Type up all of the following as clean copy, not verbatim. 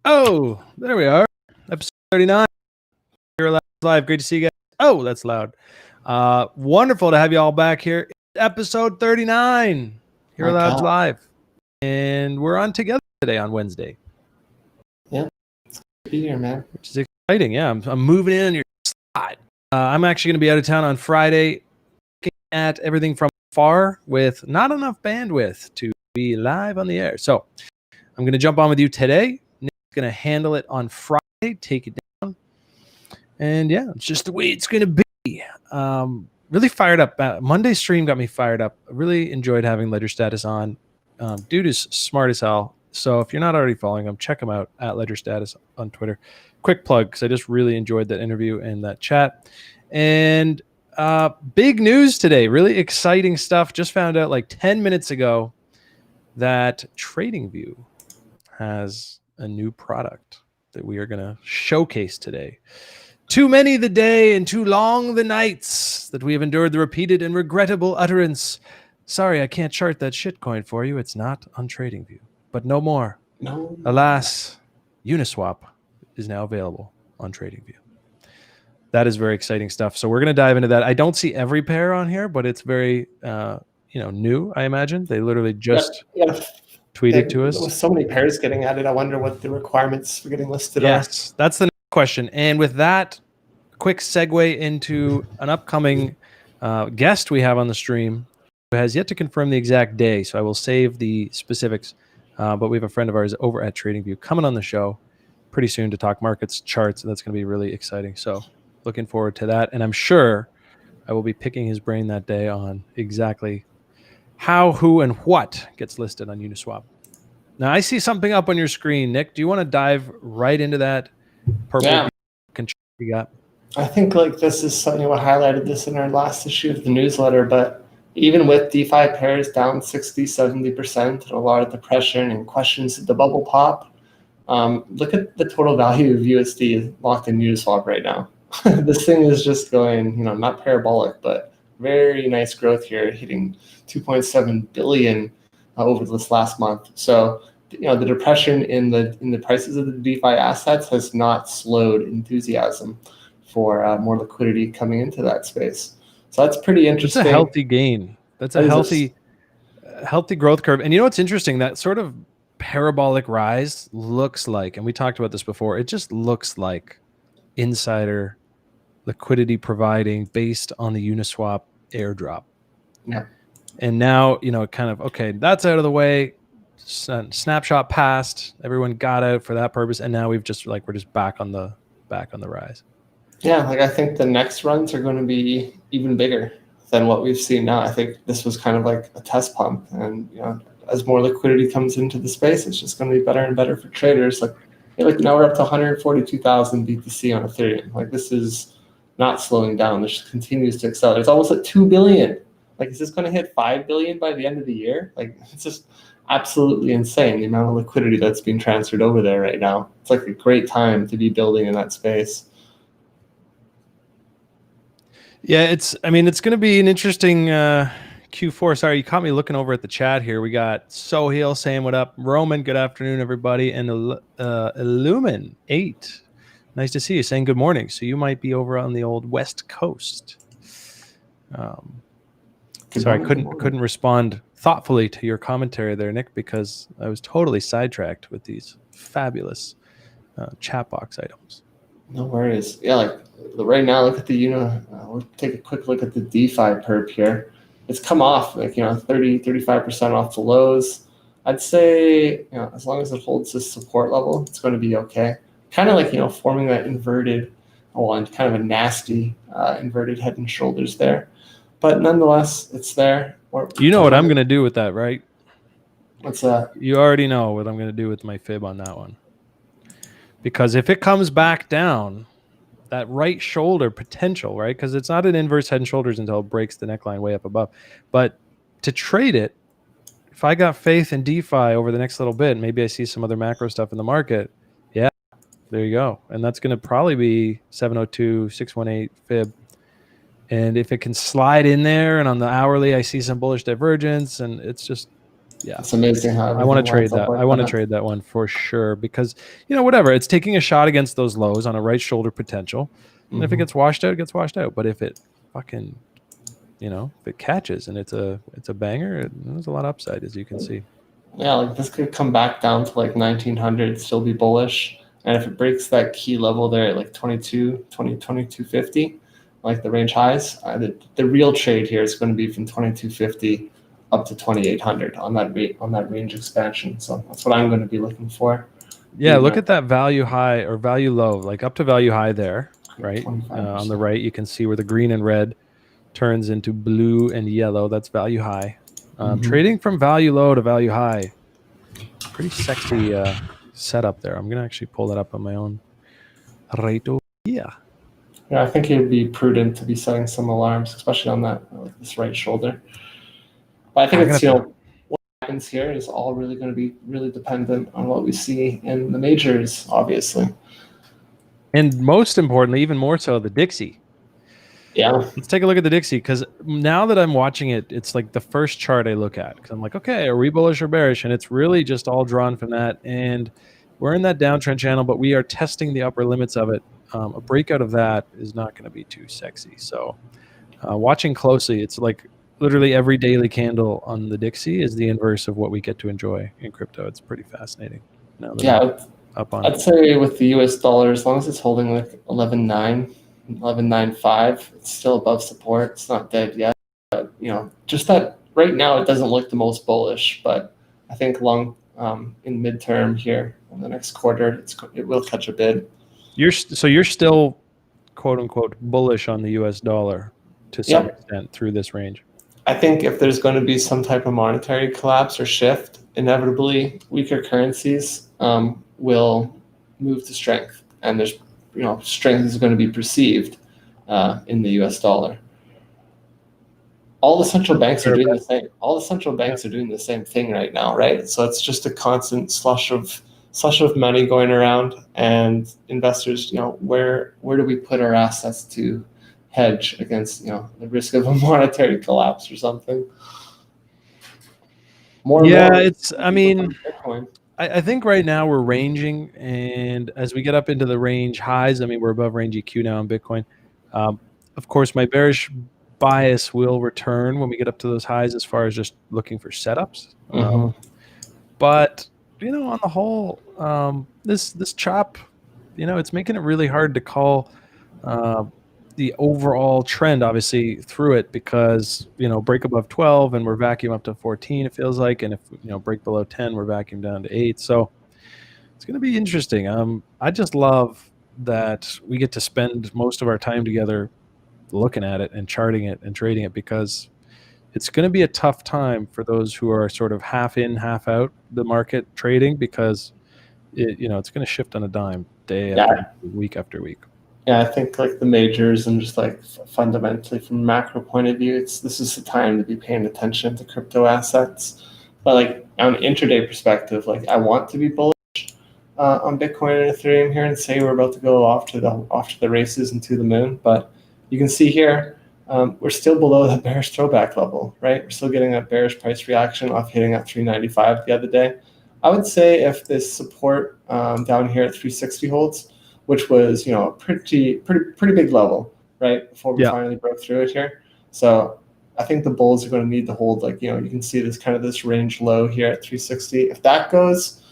Oh, there we are. Episode 39. Hxro Labs live. Great to see you guys. Oh, that's loud. Wonderful to have you all back here. Episode 39. Hxro Labs live. And we're on together today on Wednesday. Yeah. It's good to be here, man. Which is exciting. Yeah, I'm moving in your spot. I'm actually going to be out of town on Friday, looking at everything from far with not enough bandwidth to be live on the air. So I'm going to jump on with you today. Nick's going to handle it on Friday, take it down. And yeah, it's just the way it's going to be. Really fired up. Monday's stream got me fired up. I really enjoyed having Ledger Status on. Dude is smart as hell. So if you're not already following him, check him out at Ledger Status on Twitter. Quick plug, because I just really enjoyed that interview and that chat. And big news today. Really exciting stuff. Just found out like 10 minutes ago that TradingView has a new product that we are going to showcase today. Too many the day and too long the nights that we have endured the repeated and regrettable utterance. Sorry, I can't chart that shitcoin for you. It's not on TradingView. But no more. No. Alas, Uniswap is now available on TradingView. That is very exciting stuff. So we're going to dive into that. I don't see every pair on here, but it's very new, I imagine. They literally just tweeted to us. With so many pairs getting added, I wonder what the requirements for getting listed are. Yes, that's the next question. And with that, quick segue into an upcoming guest we have on the stream who has yet to confirm the exact day. So I will save the specifics. But we have a friend of ours over at TradingView coming on the show pretty soon to talk markets, charts, and that's going to be really exciting. So looking forward to that. And I'm sure I will be picking his brain that day on exactly how, who, and what gets listed on Uniswap. Now, I see something up on your screen. Nick, do you want to dive right into that purple you got? I think like this is something we highlighted this in our last issue of the newsletter, but even with DeFi pairs down 60, 70%, and a lot of depression and questions at the bubble pop, look at the total value of USD locked in Uniswap right now. This thing is just going, not parabolic, but very nice growth here, hitting 2.7 billion over this last month. So, the depression in the prices of the DeFi assets has not slowed enthusiasm for more liquidity coming into that space. So that's pretty interesting. It's a healthy gain. That's a healthy growth curve. And you know what's interesting? That sort of parabolic rise looks like, and we talked about this before, it just looks like insider liquidity providing based on the Uniswap airdrop. Yeah. And now, kind of, okay, that's out of the way. Snapshot passed. Everyone got out for that purpose. And now we're just back on the rise. Yeah, I think the next runs are going to be even bigger than what we've seen now. I think this was kind of like a test pump, and as more liquidity comes into the space, it's just going to be better and better for traders. Like now we're up to 142,000 BTC on Ethereum. This is not slowing down. This continues to accelerate. It's almost at 2 billion. Is this going to hit 5 billion by the end of the year? It's just absolutely insane the amount of liquidity that's being transferred over there right now. It's like a great time to be building in that space. Yeah, it's going to be an interesting Q4. Sorry, you caught me looking over at the chat here. We got Sohail saying what up. Roman, good afternoon, everybody. And Illumin 8, nice to see you, saying good morning. So you might be over on the old West Coast. Sorry, I couldn't respond thoughtfully to your commentary there, Nick, because I was totally sidetracked with these fabulous chat box items. No worries. Yeah, right now, look at the we'll take a quick look at the DeFi perp here. It's come off 30-35% off the lows. I'd say as long as it holds this support level, it's going to be okay. Kind of forming that inverted, and kind of a nasty inverted head and shoulders there. But nonetheless, it's there. You know what I'm going to do with that, right? What's that? You already know what I'm going to do with my fib on that one. Because if it comes back down, that right shoulder potential, right? Because it's not an inverse head and shoulders until it breaks the neckline way up above. But to trade it, if I got faith in DeFi over the next little bit, maybe I see some other macro stuff in the market. Yeah, there you go. And that's going to probably be 702, 618 fib. And if it can slide in there, and on the hourly, I see some bullish divergence, and it's just Yeah. It's amazing how I want to everything trade lines up that. like I want to that. trade that one for sure because, whatever. It's taking a shot against those lows on a right shoulder potential. And if it gets washed out, it gets washed out. But if it fucking, if it catches and it's a banger, there's a lot of upside, as you can see. Yeah, like this could come back down to like 1900, still be bullish. And if it breaks that key level there at like 2250, like the range highs, the real trade here is going to be from 2250 up to 2800 on that range expansion. So that's what I'm going to be looking for. Yeah, look at that value high or value low, like up to value high there, right? 25%. On the right, you can see where the green and red turns into blue and yellow. That's value high. Trading from value low to value high, pretty sexy setup there. I'm gonna actually pull that up on my own. Right over here. Yeah, I think it would be prudent to be setting some alarms, especially on that like this right shoulder. But I think it's what happens here is all really going to be really dependent on what we see in the majors, obviously. And most importantly, even more so, the Dixie. Yeah. Let's take a look at the Dixie, because now that I'm watching it, it's like the first chart I look at, because I'm like, okay, are we bullish or bearish? And it's really just all drawn from that. And we're in that downtrend channel, but we are testing the upper limits of it. A breakout of that is not going to be too sexy. So watching closely, it's like literally every daily candle on the Dixie is the inverse of what we get to enjoy in crypto. It's pretty fascinating. Now that I'm up on I'd say with the US dollar, as long as it's holding like 11.9, 11.95, it's still above support. It's not dead yet. But, just that right now it doesn't look the most bullish, but I think long in midterm here in the next quarter, it will catch a bid. You're still quote unquote bullish on the US dollar to some extent through this range. I think if there's going to be some type of monetary collapse or shift, inevitably weaker currencies will move to strength, and there's strength is going to be perceived in the US dollar. All the central banks are doing the same. All the central banks are doing the same thing right now, right? So it's just a constant slush of money going around, and investors, where do we put our assets to hedge against the risk of a monetary collapse or something? Bitcoin. I think right now we're ranging, and as we get up into the range highs, we're above range EQ now in Bitcoin. Of course, my bearish bias will return when we get up to those highs as far as just looking for setups. But on the whole, this chop, it's making it really hard to call the overall trend, obviously, through it, because break above 12 and we're vacuum up to 14, it feels like, and if break below 10, we're vacuum down to 8. So it's going to be interesting. I just love that we get to spend most of our time together looking at it and charting it and trading it, because it's going to be a tough time for those who are sort of half in, half out the market trading, because it's going to shift on a dime day after week after week. Yeah, I think like the majors and just like fundamentally from a macro point of view, this is the time to be paying attention to crypto assets. But like on an intraday perspective, like I want to be bullish on Bitcoin and Ethereum here and say we're about to go off to the races and to the moon. But you can see here, we're still below the bearish throwback level, right? We're still getting that bearish price reaction off hitting at 395 the other day. I would say if this support down here at 360 holds, which was a pretty big level, right, before we finally broke through it here. So I think the bulls are going to need to hold, like, you can see this range low here at 360. If that goes,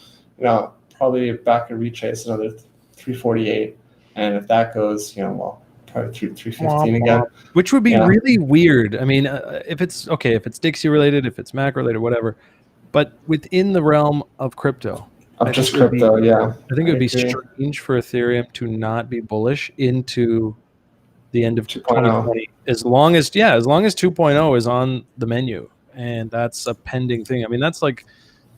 probably back a retrace another 348, and if that goes, probably 315 again, which would be really weird. If it's Dixie related, if it's Mac related, whatever, but within the realm of crypto. Just crypto, I think it would be strange for Ethereum to not be bullish into the end of 2020, as long as 2.0 is on the menu, and that's a pending thing. That's like,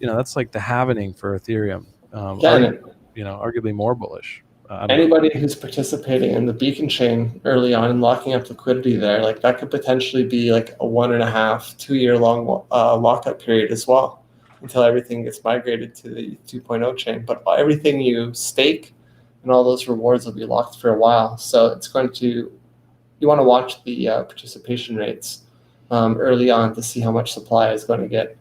that's like the halvening for Ethereum. Arguably more bullish. Anybody who's participating in the Beacon chain early on and locking up liquidity there, like that could potentially be like a 1.5, 2 year long lockup period as well, until everything gets migrated to the 2.0 chain. But everything you stake and all those rewards will be locked for a while. So you want to watch the participation rates early on to see how much supply is going to get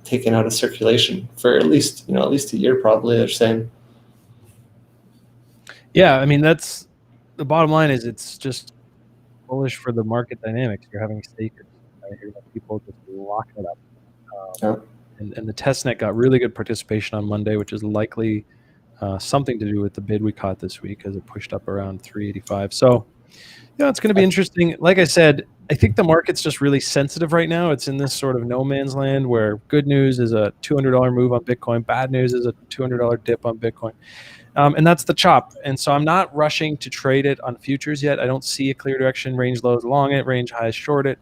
taken out of circulation for at least a year probably. They're saying. Yeah, I mean that's the bottom line. Is it's just bullish for the market dynamics. You're having stakers. Right? You're having people just locking it up. Yeah. And the testnet got really good participation on Monday, which is likely something to do with the bid we caught this week as it pushed up around 385. So, yeah, it's going to be interesting. Like I said, I think the market's just really sensitive right now. It's in this sort of no man's land where good news is a $200 move on Bitcoin, bad news is a $200 dip on Bitcoin. And that's the chop. And so I'm not rushing to trade it on futures yet. I don't see a clear direction, range lows long it, range highs short it,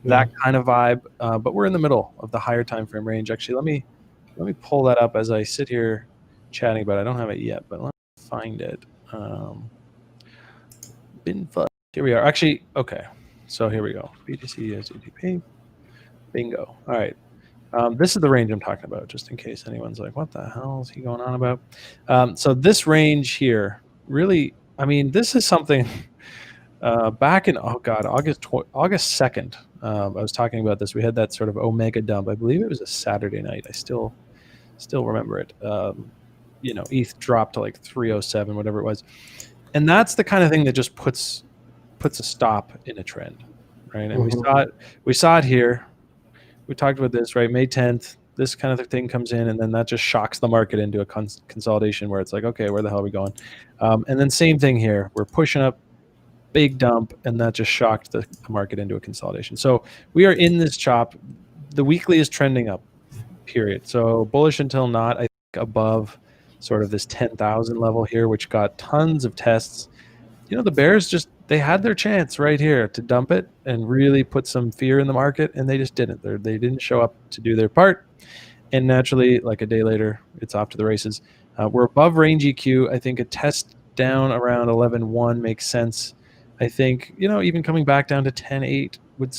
that kind of vibe. But we're in the middle of the higher time frame range. Actually, let me pull that up as I sit here chatting about it. I don't have it yet, but let me find it. Here we are. Actually, okay. So here we go. BTC, USDT, bingo. All right. This is the range I'm talking about, just in case anyone's like, what the hell is he going on about? So this range here, really, I mean, this is something back in, August 2nd, I was talking about this. We had that sort of Omega dump. I believe it was a Saturday night. I still remember it. ETH dropped to like 307, whatever it was. And that's the kind of thing that just puts a stop in a trend, right? And we saw it here. We talked about this, right? May 10th, this kind of thing comes in, and then that just shocks the market into a consolidation where it's like, okay, where the hell are we going? And then same thing here. We're pushing up, big dump, and that just shocked the market into a consolidation. So we are in this chop. The weekly is trending up, period. So bullish until not, I think, above sort of this 10,000 level here, which got tons of tests. The bears they had their chance right here to dump it and really put some fear in the market, and they just didn't. They didn't show up to do their part. And naturally, like a day later, it's off to the races. We're above range EQ. I think a test down around 11.1 makes sense. I think, even coming back down to 10.8 would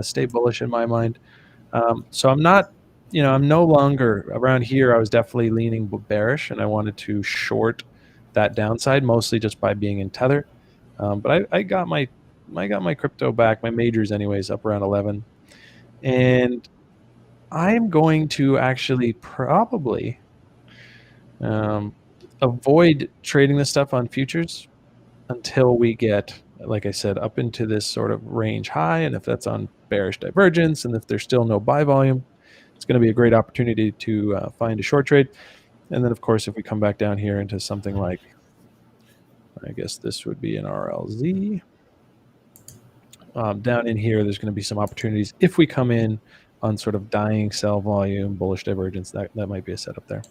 stay bullish in my mind. So I'm not, I'm no longer around here. I was definitely leaning bearish, and I wanted to short that downside, mostly just by being in tether. But I got my crypto back, my majors anyways, up around 11. And I'm going to actually probably avoid trading this stuff on futures until we get, like I said, up into this sort of range high. And if that's on bearish divergence, and if there's still no buy volume, it's going to be a great opportunity to find a short trade. And then, of course, if we come back down here into something like, I guess this would be an RLZ. Down in here, there's going to be some opportunities. If we come in on sort of dying sell volume, bullish divergence, that might be a setup there.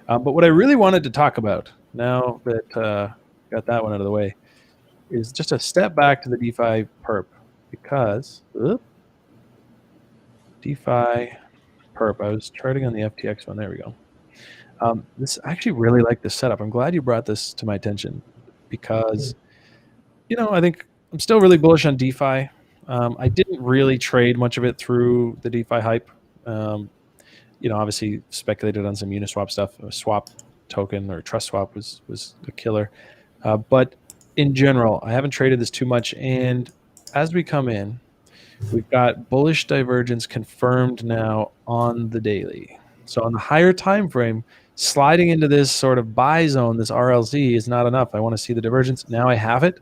But what I really wanted to talk about, now that got that one out of the way, is just a step back to the DeFi PERP, because DeFi PERP, I was charting on the FTX one. There we go. This I actually really like this setup. I'm glad you brought this to my attention, because I think I'm still really bullish on DeFi. I didn't really trade much of it through the DeFi hype. Obviously speculated on some Uniswap stuff. A swap token or trust swap was a killer. But in general, I haven't traded this too much. And as we come in, we've got bullish divergence confirmed now on the daily. So on the higher time frame, sliding into this sort of buy zone, this RLZ, is not enough. I want to see the divergence. Now I have it.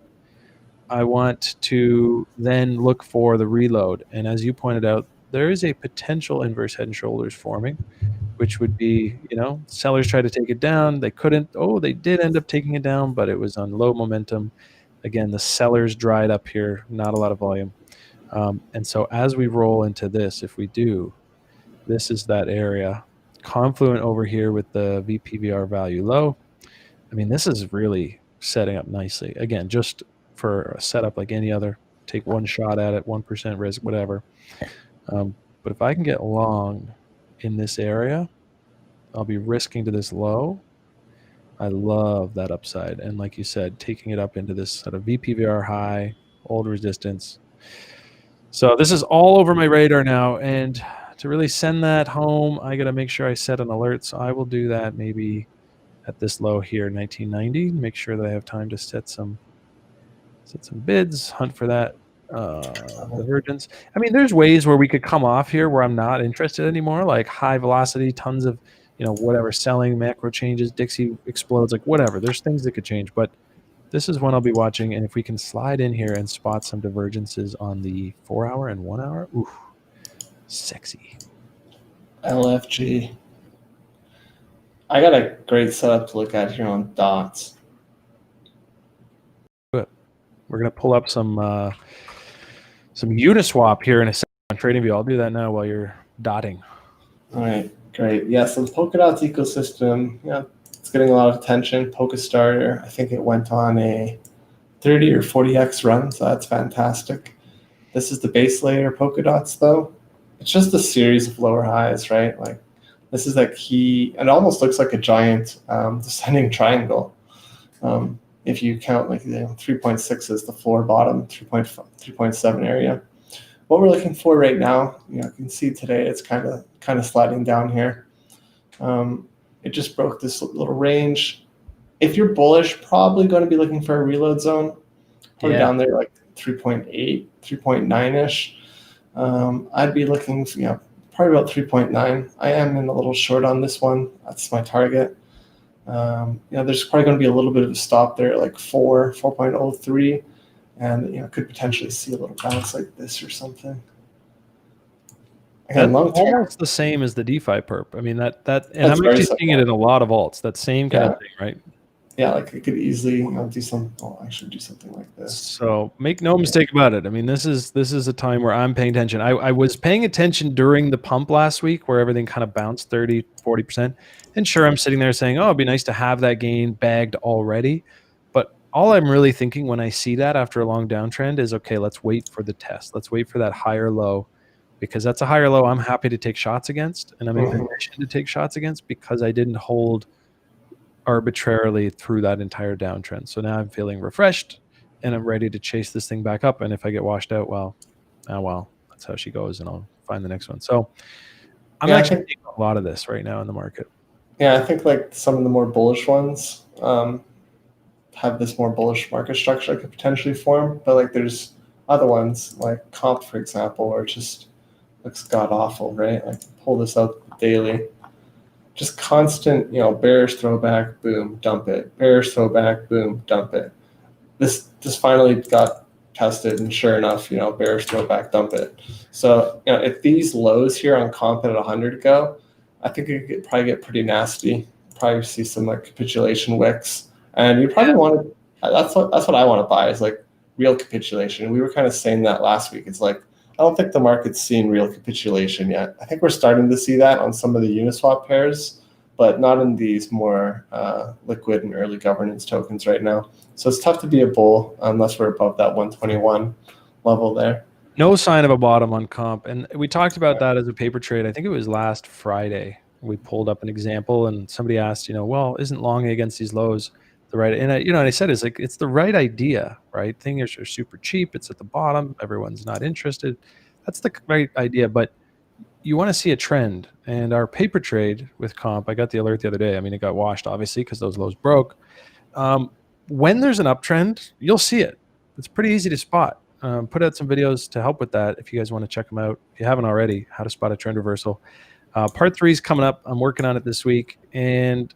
I want to then look for the reload. And as you pointed out, there is a potential inverse head and shoulders forming, which would be, sellers tried to take it down. They couldn't. Oh, they did end up taking it down, but it was on low momentum. Again, the sellers dried up here, not a lot of volume. And so as we roll into this, if we do, this is that area. Confluent over here with the VPVR value low. I mean, this is really setting up nicely. Again, just for a setup like any other, take one shot at it, 1% risk, whatever. But if I can get long in this area, I'll be risking to this low. I love that upside. And like you said, taking it up into this sort of VPVR high, old resistance. So this is all over my radar now. And to really send that home, I got to make sure I set an alert. So I will do that maybe at this low here, 1990. Make sure that I have time to set some bids, hunt for that Divergence. I mean, there's ways where we could come off here where I'm not interested anymore, like high velocity, tons of, whatever, selling, macro changes, Dixie explodes, like whatever. There's things that could change, but this is one I'll be watching. And if we can slide in here and spot some divergences on the 4 hour and 1 hour, ooh, sexy. LFG. I got a great setup to look at here on dots. Good. We're gonna pull up some Uniswap here in a second on TradingView. I'll do that now while you're dotting. All right, great. Yeah, so the Polkadot's ecosystem, it's getting a lot of attention. Polkastarter, I think it went on a 30 or 40x run, so that's fantastic. This is the base layer Polkadots, though. It's just a series of lower highs, right? Like this is that key, and it almost looks like a giant descending triangle. If you count 3.6 is the floor bottom, 3.7 area. What we're looking for right now, you can see today it's kind of sliding down here. It just broke this little range. If you're bullish, probably going to be looking for a reload zone, probably down there like 3.8, 3.9ish. I'd be looking, probably about 3.9. I am in a little short on this one. That's my target. There's probably going to be a little bit of a stop there, like 4.03, and could potentially see a little bounce like this or something. Again, almost the same as the DeFi perp. I mean and I'm actually seeing it in a lot of alts. That same kind of thing, right? Yeah, like it could easily do some. Oh, I should do something like this. So make no mistake about it. I mean, this is a time where I'm paying attention. I was paying attention during the pump last week where everything kind of bounced 30, 40%. And sure, I'm sitting there saying, oh, it'd be nice to have that gain bagged already. But all I'm really thinking when I see that after a long downtrend is, okay, let's wait for the test. Let's wait for that higher low, because that's a higher low I'm happy to take shots against. And I'm in position to take shots against because I didn't hold arbitrarily through that entire downtrend. So now I'm feeling refreshed and I'm ready to chase this thing back up. And if I get washed out, well, that's how she goes, and I'll find the next one. So I'm actually taking a lot of this right now in the market. Yeah, I think like some of the more bullish ones have this more bullish market structure that could potentially form, but like there's other ones like comp, for example, where it just looks god awful, right? Like pull this out daily. Just constant, bearish throwback, boom, dump it. Bearish throwback, boom, dump it. This finally got tested, and sure enough, bearish throwback, dump it. So, if these lows here on comp at 100 go, I think it could probably get pretty nasty. Probably see some like capitulation wicks, and you probably want to. That's what I want to buy is like real capitulation. We were kind of saying that last week. It's like I don't think the market's seen real capitulation yet. I think we're starting to see that on some of the Uniswap pairs, but not in these more liquid and early governance tokens right now. So it's tough to be a bull unless we're above that 121 level there. No sign of a bottom on comp. And we talked about that as a paper trade. I think it was last Friday. We pulled up an example and somebody asked, well, isn't longing against these lows the right? And I said, it's the right idea, right? Things are super cheap. It's at the bottom. Everyone's not interested. That's the right idea. But you want to see a trend. And our paper trade with comp, I got the alert the other day. I mean, it got washed, obviously, because those lows broke. When there's an uptrend, you'll see it. It's pretty easy to spot. Put out some videos to help with that if you guys want to check them out. If you haven't already, how to spot a trend reversal. Part 3 is coming up. I'm working on it this week. And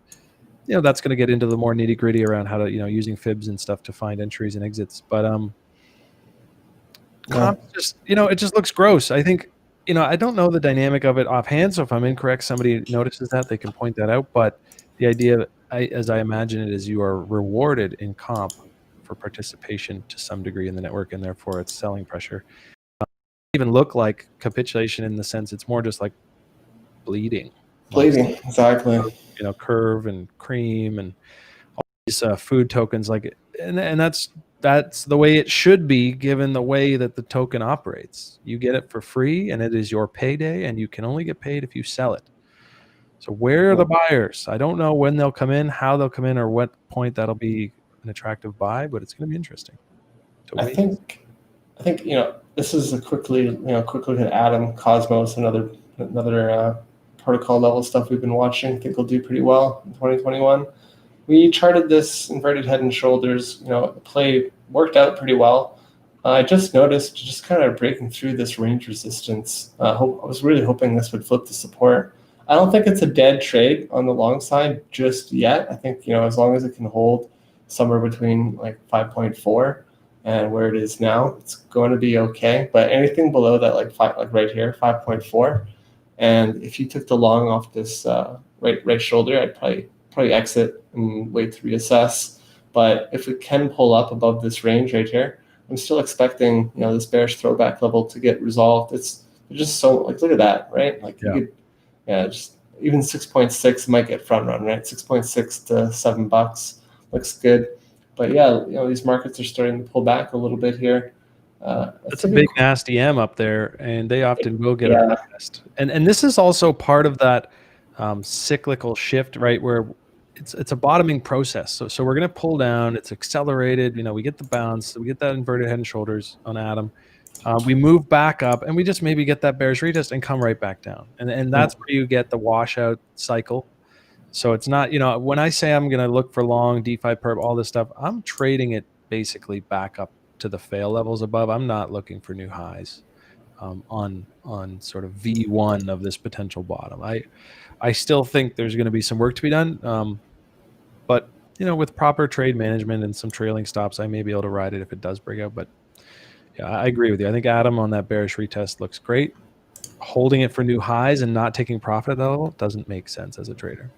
that's going to get into the more nitty gritty around how to, using fibs and stuff to find entries and exits. But comp just, it just looks gross. I think, I don't know the dynamic of it offhand. So if I'm incorrect, somebody notices that, they can point that out. But the idea, as I imagine it, is you are rewarded in comp for participation to some degree in the network, and therefore it's selling pressure. Even look like capitulation in the sense it's more just like bleeding. Exactly. Curve and cream and all these food tokens, and that's the way it should be given the way that the token operates. You get it for free, and it is your payday, and you can only get paid if you sell it. So where are the buyers? I don't know when they'll come in, how they'll come in, or what point that'll be an attractive buy, but it's going to be interesting. I think this is a quick look at Atom, Cosmos, another protocol level stuff we've been watching. I think will do pretty well in 2021. We charted this inverted head and shoulders. Play worked out pretty well. I just noticed just kind of breaking through this range resistance. I was really hoping this would flip to support. I don't think it's a dead trade on the long side just yet. I think, as long as it can hold somewhere between like 5.4 and where it is now, it's going to be okay. But anything below that, like right here, 5.4, and if you took the long off this right shoulder, I'd probably exit and wait to reassess. But if it can pull up above this range right here, I'm still expecting this bearish throwback level to get resolved. It's just so, like, look at that, right? Like, Yeah. you could, just even 6.6 might get front run, right? 6.6 to $7 looks good. But yeah, these markets are starting to pull back a little bit here. It's a big nasty M up there, and they often will get Yeah. a test. And this is also part of that cyclical shift, right? Where it's a bottoming process. So we're going to pull down. It's accelerated. We get the bounce. We get that inverted head and shoulders on Atom. We move back up, and we just maybe get that bearish retest and come right back down. And that's where you get the washout cycle. So it's not, when I say I'm going to look for long DeFi perp, all this stuff, I'm trading it basically back up to the fail levels above. I'm not looking for new highs on sort of V1 of this potential bottom. I still think there's going to be some work to be done. But, with proper trade management and some trailing stops, I may be able to ride it if it does break out. But yeah, I agree with you. I think Atom on that bearish retest looks great. Holding it for new highs and not taking profit at that level doesn't make sense as a trader.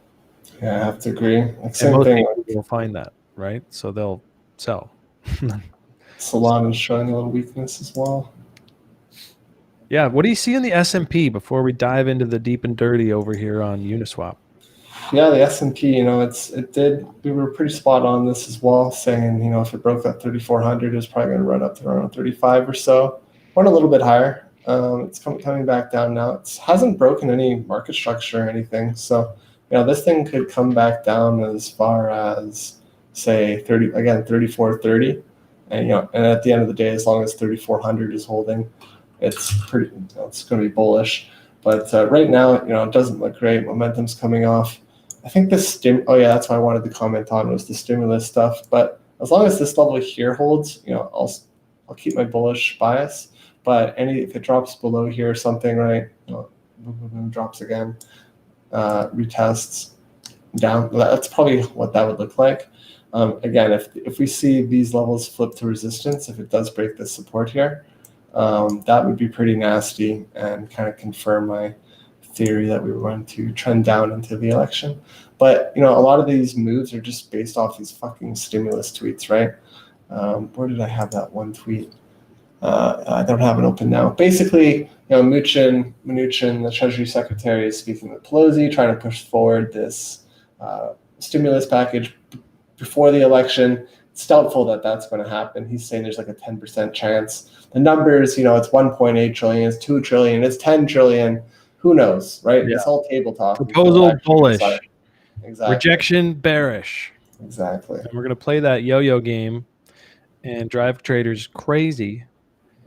Yeah, I have to agree. Like, And same most thing. people will find that, right? So they'll sell. Solana is showing a little weakness as well. Yeah, what do you see in the S&P before we dive into the deep and dirty over here on Uniswap? Yeah, the S&P, we were pretty spot on this as well, saying, if it broke that 3,400, it was probably going to run up to around 35 or so. Went a little bit higher. It's coming back down now. It hasn't broken any market structure or anything. So, this thing could come back down as far as, say, 34.30. And, and at the end of the day, as long as 3,400 is holding, it's going to be bullish. But right now, it doesn't look great. Momentum's coming off. I think that's why I wanted to comment on was the stimulus stuff. But as long as this level here holds, I'll keep my bullish bias. But if it drops below here or something, right, drops again, retests down, that's probably what that would look like. Again, if we see these levels flip to resistance, if it does break the support here, that would be pretty nasty and kind of confirm my theory that we were going to trend down into the election. But a lot of these moves are just based off these fucking stimulus tweets, right? Where did I have that one tweet? I don't have it open now. Basically, Mnuchin, the Treasury Secretary, is speaking with Pelosi, trying to push forward this stimulus package before the election. It's doubtful that that's going to happen. He's saying there's like a 10% chance. The numbers, it's 1.8 trillion, it's 2 trillion, it's 10 trillion. Who knows, right? Yeah. It's all table talk. Proposal bullish. Exactly. Rejection bearish. Exactly. And we're going to play that yo-yo game and drive traders crazy.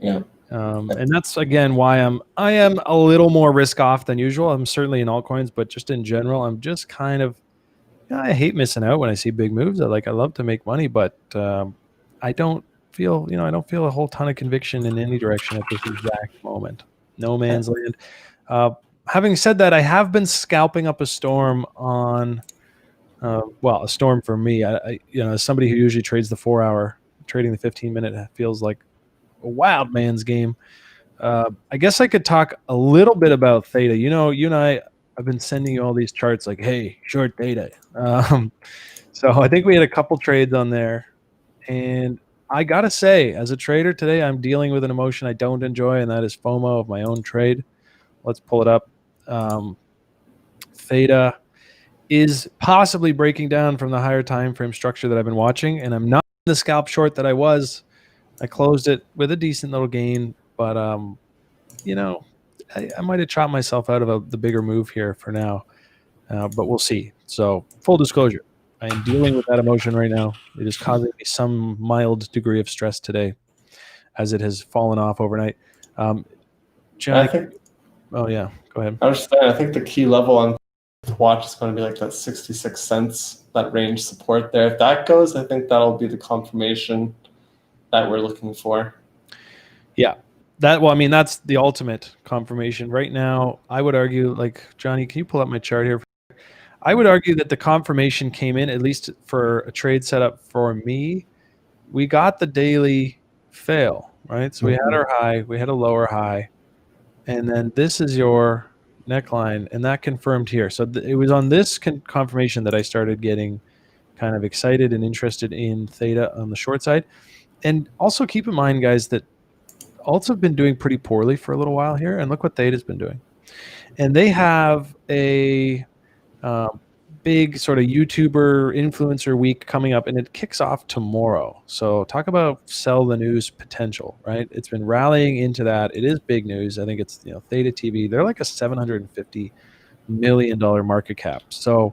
Yeah. And that's, again, why I am a little more risk off than usual. I'm certainly in altcoins, but just in general, I'm just kind of, I hate missing out when I see big moves. I love to make money, but I don't feel, a whole ton of conviction in any direction at this exact moment. No man's land. Having said that, I have been scalping up a storm on, a storm for me. As somebody who usually trades the 4-hour, trading the 15-minute feels like a wild man's game. I guess I could talk a little bit about THETA. You and I've been sending you all these charts like, hey, short THETA. So I think we had a couple trades on there. And I got to say, as a trader today, I'm dealing with an emotion I don't enjoy, and that is FOMO of my own trade. Let's pull it up. THETA is possibly breaking down from the higher time frame structure that I've been watching, and I'm not in the scalp short that I was. I closed it with a decent little gain, but I might have chopped myself out of the bigger move here for now, but we'll see. So full disclosure, I am dealing with that emotion right now. It is causing me some mild degree of stress today as it has fallen off overnight. Johnny, oh yeah, go ahead. I think the key level on watch is going to be like that 66 cents, that range support there. If that goes, I think that'll be the confirmation that we're looking for. Yeah. Well, I mean, that's the ultimate confirmation. Right now, I would argue, like, Johnny, can you pull up my chart here? I would argue that the confirmation came in, at least for a trade setup for me. We got the daily fail, right? So we had our high, we had a lower high, and then this is your neckline, and that confirmed here. So it was on this confirmation that I started getting kind of excited and interested in theta on the short side. And also keep in mind, guys, that alts have been doing pretty poorly for a little while here, and look what theta's been doing. And they have a big sort of YouTuber influencer week coming up, and it kicks off tomorrow. So talk about sell the news potential, right? It's been rallying into that. It is big news. I think it's Theta TV. They're like a $750 million market cap. So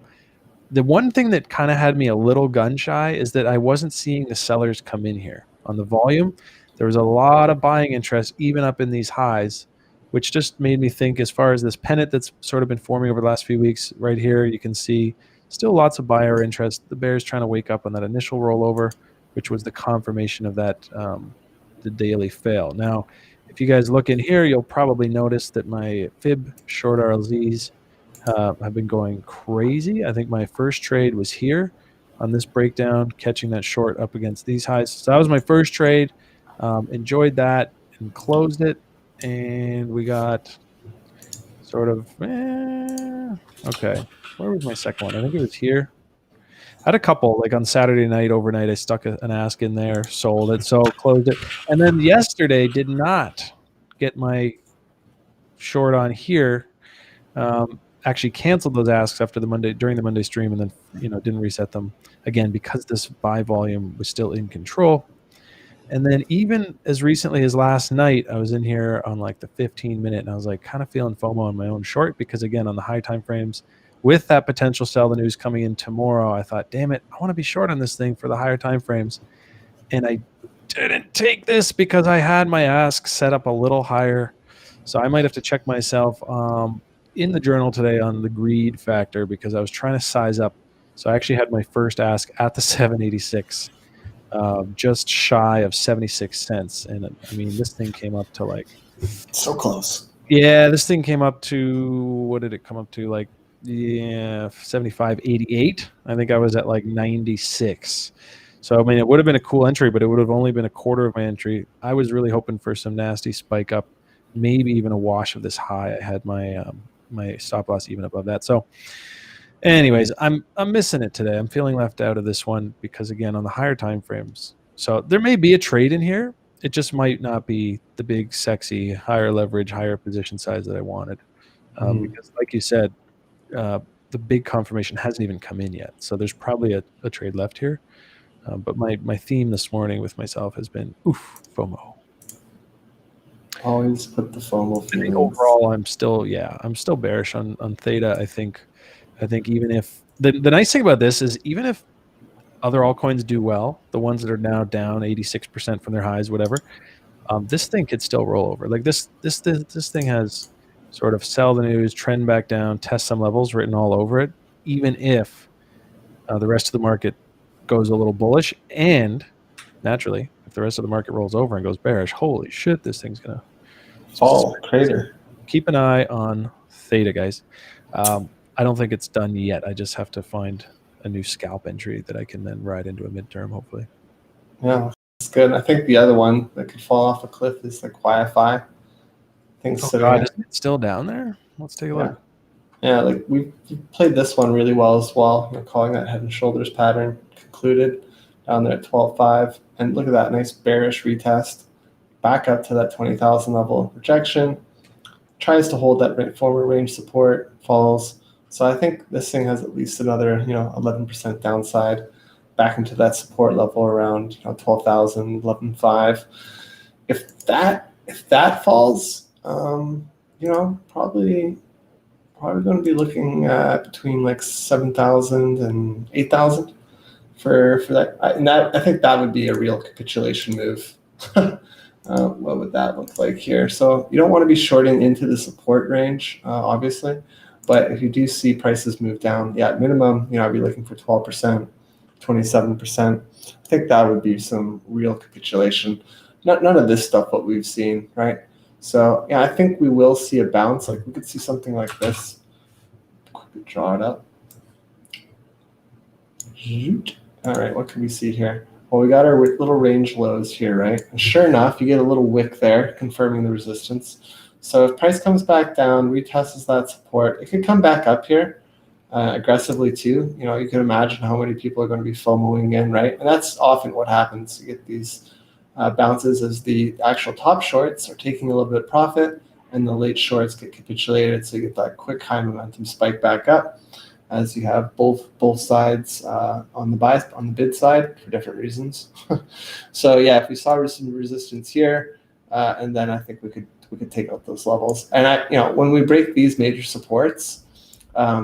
the one thing that kind of had me a little gun shy is that I wasn't seeing the sellers come in here on the volume. There was a lot of buying interest even up in these highs, which just made me think, as far as this pennant that's sort of been forming over the last few weeks, right here, you can see still lots of buyer interest. The bears trying to wake up on that initial rollover, which was the confirmation of that, the daily fail. Now, if you guys look in here, you'll probably notice that my fib short RLZs have been going crazy. I think my first trade was here on this breakdown, catching that short up against these highs. So that was my first trade. Enjoyed that and closed it. And we got sort of, okay. Where was my second one? I think it was here. I had a couple, like on Saturday night, overnight, I stuck an ask in there, sold it, so closed it. And then yesterday did not get my short on here. Actually canceled those asks after during the Monday stream, and then didn't reset them again because this buy volume was still in control. And then even as recently as last night, I was in here on like the 15-minute, and I was like kind of feeling FOMO on my own short, because again, on the high time frames, with that potential sell the news coming in tomorrow, I thought, damn it, I want to be short on this thing for the higher time frames. And I didn't take this because I had my ask set up a little higher. So I might have to check myself in the journal today on the greed factor, because I was trying to size up. So I actually had my first ask at the 786. Just shy of 76 cents. And I mean, this thing came up to like, so close. Yeah, this thing came up to, what did it come up to? Like, 75.88. I think I was at like 96. So I mean, it would have been a cool entry, but it would have only been a quarter of my entry. I was really hoping for some nasty spike up, maybe even a wash of this high. I had my my stop loss even above that. So anyways, I'm missing it today. I'm feeling left out of this one because, again, on the higher time frames. So there may be a trade in here. It just might not be the big, sexy, higher leverage, higher position size that I wanted. Because like you said, the big confirmation hasn't even come in yet. So there's probably a trade left here. But my theme this morning with myself has been, FOMO. Always put the FOMO feelings. I think overall, I'm still bearish on Theta. I think even if the nice thing about this is, even if other altcoins do well, the ones that are now down 86% from their highs, whatever, this thing could still roll over. Like this thing has sort of sell the news, trend back down, test some levels written all over it, even if the rest of the market goes a little bullish. And naturally, if the rest of the market rolls over and goes bearish, holy shit, this thing's gonna fall, crater. Keep an eye on Theta, guys. I don't think it's done yet. I just have to find a new scalp entry that I can then ride into a midterm, hopefully. Yeah, it's good. I think the other one that could fall off a cliff is like YFI. Is it still down there? Let's take a look. Yeah, like we played this one really well as well. We're calling that head and shoulders pattern concluded down there at 12.5. And look at that nice bearish retest back up to that 20,000 level rejection. Tries to hold that former range support, falls. So I think this thing has at least another 11% downside back into that support level around 12,000, 11.5. If that falls, probably going to be looking at between like 7,000 and 8,000 for that. And I think that would be a real capitulation move. What would that look like here? So you don't want to be shorting into the support range, obviously. But if you do see prices move down, at minimum, I'd be looking for 12%, 27%. I think that would be some real capitulation. none of this stuff what we've seen, right? So yeah, I think we will see a bounce. Like we could see something like this. Quickly draw it up. All right, what can we see here? Well, we got our little range lows here, right? And sure enough, you get a little wick there, confirming the resistance. So if price comes back down, retests that support, it could come back up here aggressively too. You know, you can imagine how many people are going to be FOMOing in, right? And that's often what happens. You get these bounces as the actual top shorts are taking a little bit of profit, and the late shorts get capitulated, so you get that quick high momentum spike back up, as you have both sides on the bid side for different reasons. So yeah, if we saw some resistance here, and then I think we could take out those levels. And when we break these major supports,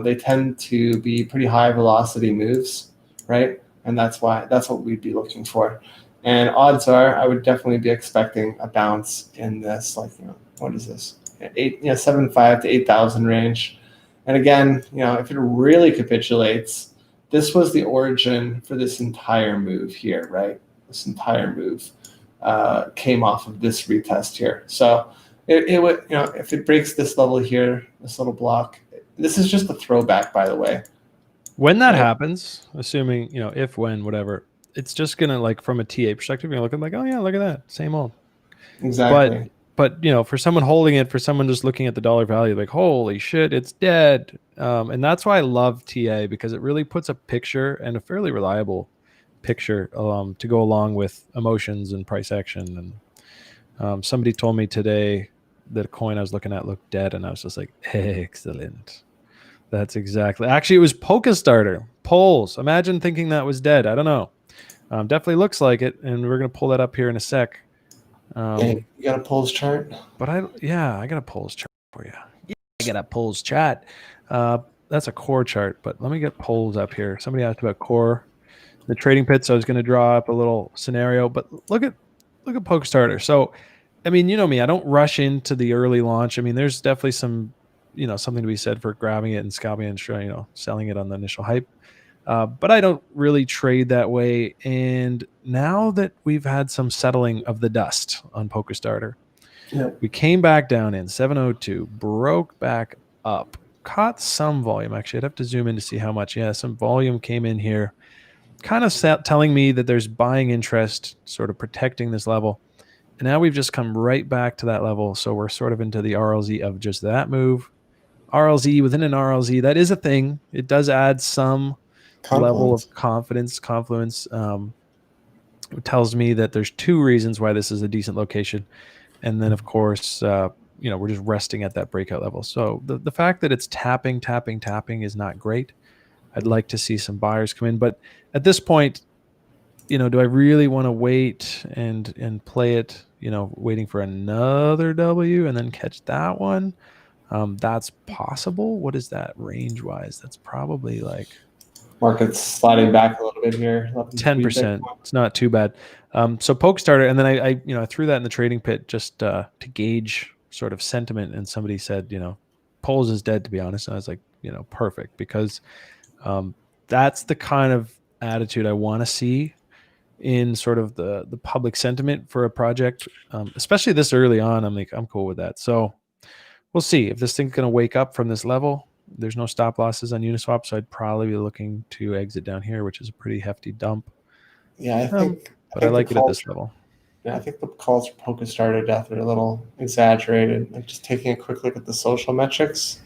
they tend to be pretty high velocity moves, right? And that's what we'd be looking for. And odds are, I would definitely be expecting a bounce in this, like, what is this? 7.5 to 8,000 range. And again, if it really capitulates, this was the origin for this entire move here, right? This entire move came off of this retest here. So it would, if it breaks this level here, this little block, this is just a throwback, by the way. When that happens, assuming, if, when, whatever, it's just going to, like, from a TA perspective, you're looking like, oh yeah, look at that, same old. Exactly. But for someone holding it, for someone just looking at the dollar value, like, holy shit, it's dead. And that's why I love TA, because it really puts a picture, and a fairly reliable picture, to go along with emotions and price action. And somebody told me today that a coin I was looking at looked dead, and I was just like, excellent. That's exactly. Actually, it was PokeStarter. Polls. Imagine thinking that was dead. I don't know. Definitely looks like it, and we're going to pull that up here in a sec. You got a polls chart? But I got a polls chart for you. Yeah, I got a polls chat. That's a core chart, but let me get polls up here. Somebody asked about core, the trading pit, so I was going to draw up a little scenario. But look at PokeStarter. So, I mean, you know me, I don't rush into the early launch. I mean, there's definitely some, something to be said for grabbing it and scalping it and selling it on the initial hype. But I don't really trade that way. And now that we've had some settling of the dust on PokeStarter, we came back down in 702, broke back up, caught some volume. Actually, I'd have to zoom in to see how much. Yeah, some volume came in here, kind of telling me that there's buying interest, sort of protecting this level. And now we've just come right back to that level. So we're sort of into the RLZ of just that move. RLZ within an RLZ, that is a thing. It does add some level of confluence. It tells me that there's two reasons why this is a decent location. And then, of course, we're just resting at that breakout level. So the fact that it's tapping is not great. I'd like to see some buyers come in. But at this point, do I really want to wait and play it, waiting for another W and then catch that one? That's possible. What is that range-wise? That's probably like... Market's sliding back a little bit here. 10%. It's not too bad. So PokeStarter, and then I threw that in the trading pit just to gauge sort of sentiment. And somebody said, polls is dead, to be honest. And I was like, perfect, because that's the kind of attitude I want to see in sort of the public sentiment for a project, especially this early on. I'm cool with that. So we'll see if this thing's going to wake up from this level. There's no stop losses on Uniswap, so I'd probably be looking to exit down here, which is a pretty hefty dump. Yeah, I think like it at this level. Yeah, I think the calls for PokeStarter death are a little exaggerated. Like, just taking a quick look at the social metrics,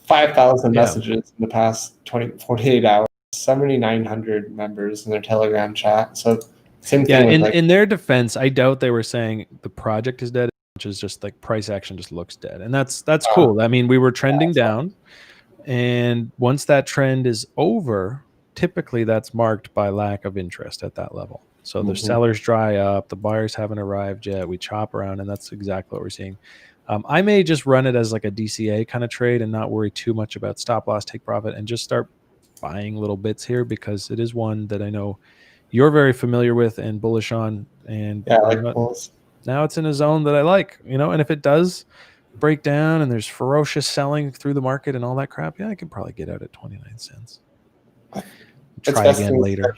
5,000 messages in the past 48 hours, 7,900 members in their Telegram chat. So same thing. Yeah, in their defense, I doubt they were saying the project is dead, which is just like price action just looks dead. And that's cool. I mean, we were trending down. And once that trend is over, typically that's marked by lack of interest at that level. So the sellers dry up, the buyers haven't arrived yet, we chop around, and that's exactly what we're seeing. I may just run it as like a DCA kind of trade and not worry too much about stop loss, take profit, and just start buying little bits here, because it is one that I know you're very familiar with and bullish on. And yeah, I like bulls. Now it's in a zone that I like, and if it does break down and there's ferocious selling through the market and all that crap, I could probably get out at 29 cents. Try again later.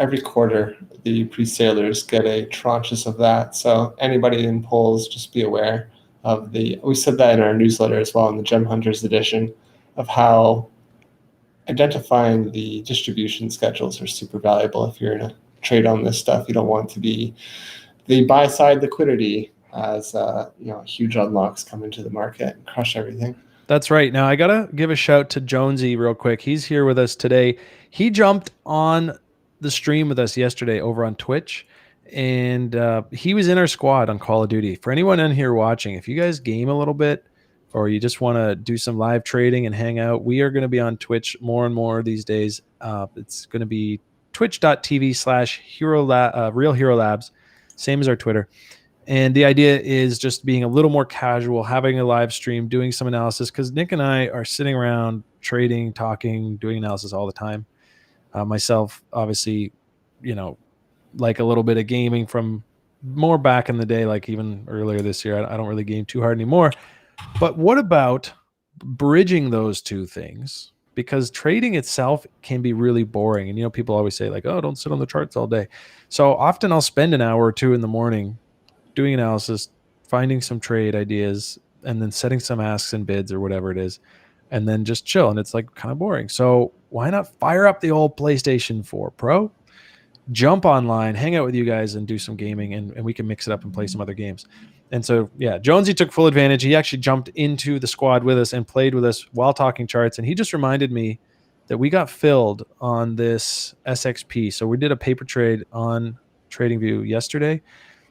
every quarter, the pre-salers get a tranches of that. So anybody in polls, just be aware of we said that in our newsletter as well in the Gem Hunters edition, of how identifying the distribution schedules are super valuable. If you're in a trade on this stuff, you don't want to be the buy side liquidity as huge unlocks come into the market and crush everything. That's right. Now I gotta give a shout to Jonesy real quick. He's here with us today. He jumped on the stream with us yesterday over on Twitch, and he was in our squad on Call of Duty. For anyone in here watching, if you guys game a little bit, or you just want to do some live trading and hang out, we are going to be on Twitch more and more these days. It's going to be twitch.tv/Real Hxro Labs, same as our Twitter. And the idea is just being a little more casual, having a live stream, doing some analysis, because Nick and I are sitting around trading, talking, doing analysis all the time. Myself, obviously, like a little bit of gaming from more back in the day, like even earlier this year. I don't really game too hard anymore. But what about bridging those two things? Because trading itself can be really boring. And, people always say like, oh, don't sit on the charts all day. So often I'll spend an hour or two in the morning doing analysis, finding some trade ideas, and then setting some asks and bids or whatever it is, and then just chill. And it's like kind of boring. So why not fire up the old PlayStation 4 Pro, jump online, hang out with you guys, and do some gaming, and we can mix it up and play some other games. And so, yeah, Jonesy took full advantage. He actually jumped into the squad with us and played with us while talking charts. And he just reminded me that we got filled on this SXP. So we did a paper trade on TradingView yesterday.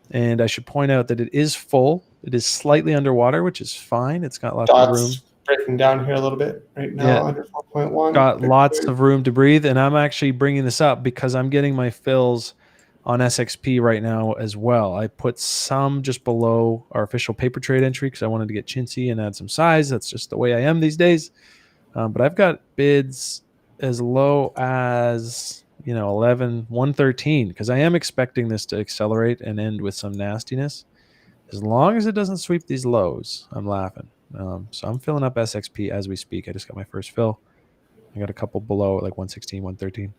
And I should point out that it is full. It is slightly underwater, which is fine. It's got lots of room. Breaking down here a little bit right now, under 4.1. Got lots of room to breathe. And I'm actually bringing this up because I'm getting my fills on SXP right now as well. I put some just below our official paper trade entry because I wanted to get chintzy and add some size. That's just the way I am these days. But I've got bids as low as 113, because I am expecting this to accelerate and end with some nastiness. As long as it doesn't sweep these lows, I'm laughing. So I'm filling up SXP as we speak. I just got my first fill. I got a couple below like 116, 113.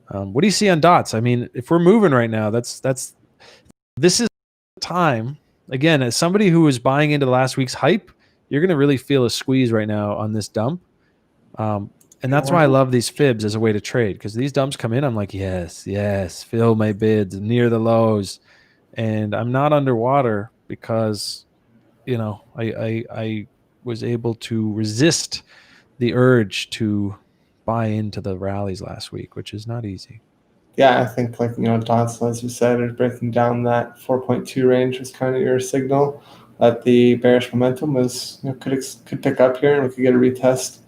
What do you see on dots? I mean, if we're moving right now, this is the time. Again, as somebody who was buying into last week's hype, you're going to really feel a squeeze right now on this dump. And that's why I love these fibs as a way to trade, because these dumps come in, I'm like, yes, fill my bids near the lows. And I'm not underwater because, I was able to resist the urge to buy into the rallies last week, which is not easy. Yeah, I think dots, as you said, are breaking down that 4.2 range was kind of your signal that the bearish momentum was could pick up here and we could get a retest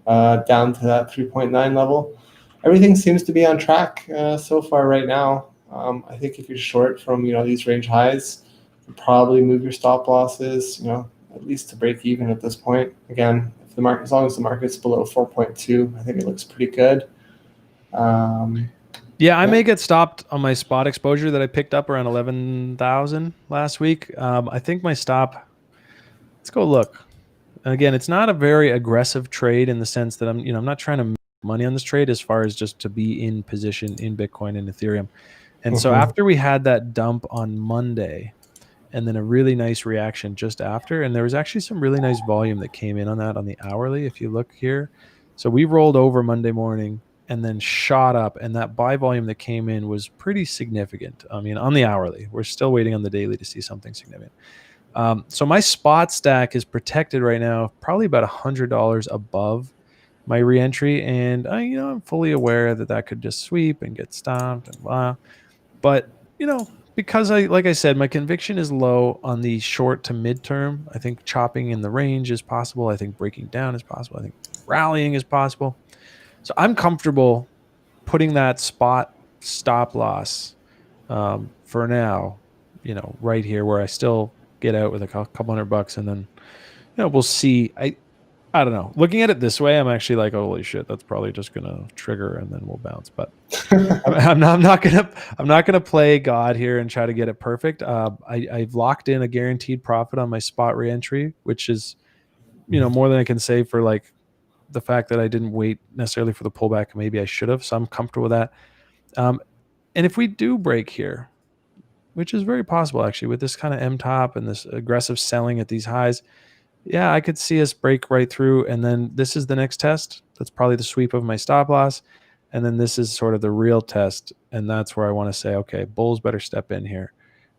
down to that 3.9 level. Everything seems to be on track so far right now. I think if you're short from these range highs, you probably move your stop losses, at least to break even at this point. Again, if the market, as long as the market's below 4.2, I think it looks pretty good. I may get stopped on my spot exposure that I picked up around 11,000 last week. I think my stop. Let's go look. Again, it's not a very aggressive trade in the sense that I'm not trying to make money on this trade as far as just to be in position in Bitcoin and Ethereum. And so after we had that dump on Monday and then a really nice reaction just after, and there was actually some really nice volume that came in on that on the hourly, if you look here. So we rolled over Monday morning and then shot up, and that buy volume that came in was pretty significant. I mean, on the hourly, we're still waiting on the daily to see something significant. So my spot stack is protected right now, probably about $100 above my reentry, and I'm fully aware that could just sweep and get stopped and blah. But because like I said, my conviction is low on the short to midterm. I think chopping in the range is possible. I think breaking down is possible. I think rallying is possible. So I'm comfortable putting that spot stop loss for now, right here where I still get out with a couple $100, and then we'll see. I don't know. Looking at it this way, I'm actually like, holy shit, that's probably just gonna trigger and then we'll bounce. But I'm not gonna play God here and try to get it perfect. I've locked in a guaranteed profit on my spot reentry, which is more than I can say for like the fact that I didn't wait necessarily for the pullback. Maybe I should have. So I'm comfortable with that. And if we do break here, which is very possible actually with this kind of M top and this aggressive selling at these highs, yeah, I could see us break right through. And then this is the next test. That's probably the sweep of my stop loss. And then this is sort of the real test. And that's where I want to say, okay, bulls better step in here.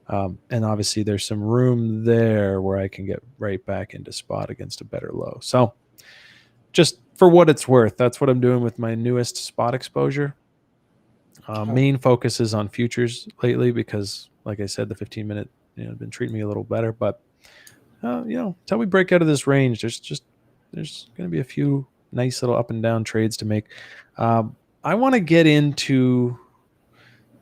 And obviously there's some room there where I can get right back into spot against a better low. So just for what it's worth, that's what I'm doing with my newest spot exposure. Main focus is on futures lately because, like I said, the 15-minute been treating me a little better. But until we break out of this range, there's going to be a few nice little up and down trades to make. I want to get into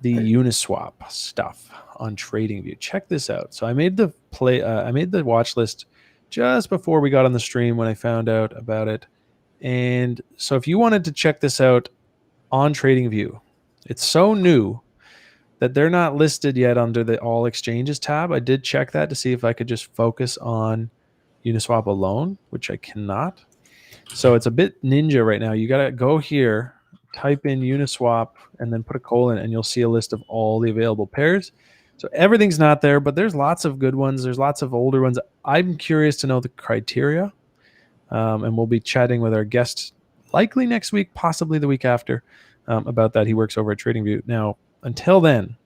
the Uniswap stuff on TradingView. Check this out. So I made the watch list just before we got on the stream when I found out about it. And so if you wanted to check this out on TradingView, it's so new that they're not listed yet under the All Exchanges tab. I did check that to see if I could just focus on Uniswap alone, which I cannot. So it's a bit ninja right now. You got to go here, type in Uniswap, and then put a colon, and you'll see a list of all the available pairs. So everything's not there, but there's lots of good ones. There's lots of older ones. I'm curious to know the criteria, and we'll be chatting with our guest likely next week, possibly the week after, about that. He works over at TradingView. Now, until then,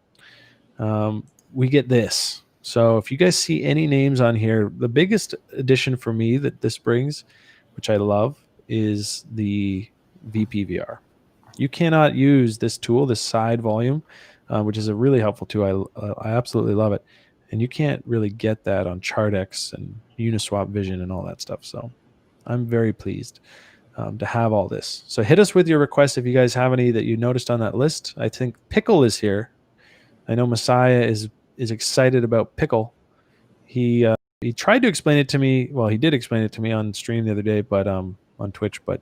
we get this. So if you guys see any names on here, the biggest addition for me that this brings, which I love, is the VPVR. You cannot use this tool, this side volume, which is a really helpful tool. I absolutely love it. And you can't really get that on ChartX and Uniswap Vision and all that stuff. So I'm very pleased to have all this. So hit us with your requests if you guys have any that you noticed on that list. I think Pickle is here. I know Messiah is excited about Pickle. He tried to explain it to me. Well, he did explain it to me on stream the other day, but on Twitch. But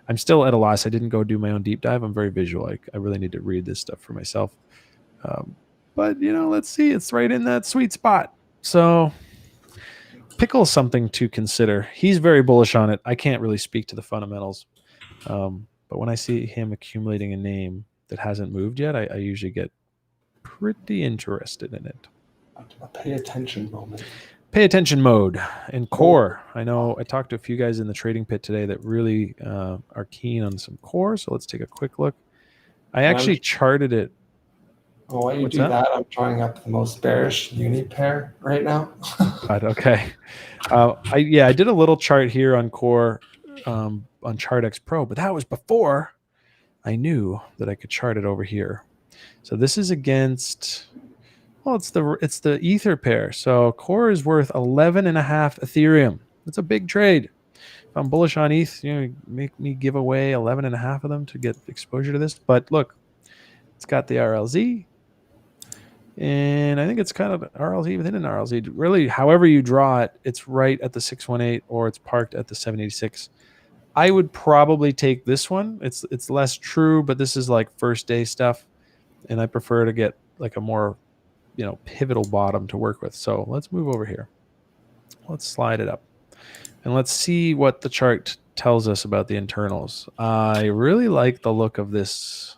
I'm still at a loss. I didn't go do my own deep dive. I'm very visual. I really need to read this stuff for myself. But let's see. It's right in that sweet spot. So Pickle's something to consider. He's very bullish on it. I can't really speak to the fundamentals. But when I see him accumulating a name that hasn't moved yet, I usually get pretty interested in it. A pay attention moment. Pay attention mode and core. I know I talked to a few guys in the trading pit today that really are keen on some core. So let's take a quick look. I actually charted it. Oh, while you do that, I'm drawing up the most bearish uni pair right now. Okay. I did a little chart here on core on ChartX Pro, but that was before I knew that I could chart it over here. So this is against, well, it's the Ether pair. So core is worth 11.5 Ethereum. That's a big trade. If I'm bullish on ETH, make me give away 11.5 of them to get exposure to this. But look, it's got the RLZ. And I think it's kind of RLZ within an RLZ. Really, however you draw it, it's right at the 618 or it's parked at the 786. I would probably take this one. It's less true, but this is like first day stuff. And I prefer to get like a more, pivotal bottom to work with. So let's move over here. Let's slide it up. And let's see what the chart tells us about the internals. I really like the look of this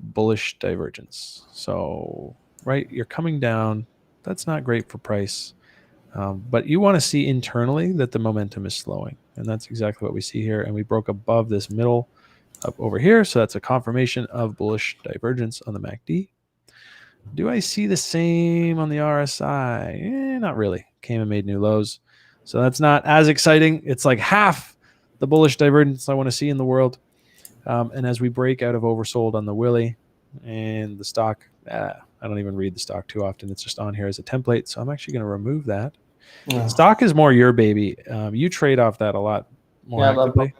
bullish divergence. So, right, you're coming down. That's not great for price. But you want to see internally that the momentum is slowing. And that's exactly what we see here. And we broke above this middle up over here. So that's a confirmation of bullish divergence on the MACD. Do I see the same on the RSI? Not really. Came and made new lows. So that's not as exciting. It's like half the bullish divergence I want to see in the world. And as we break out of oversold on the Willy and the stock, I don't even read the stock too often. It's just on here as a template. So I'm actually going to remove that. Yeah. Stock is more your baby. You trade off that a lot more actively.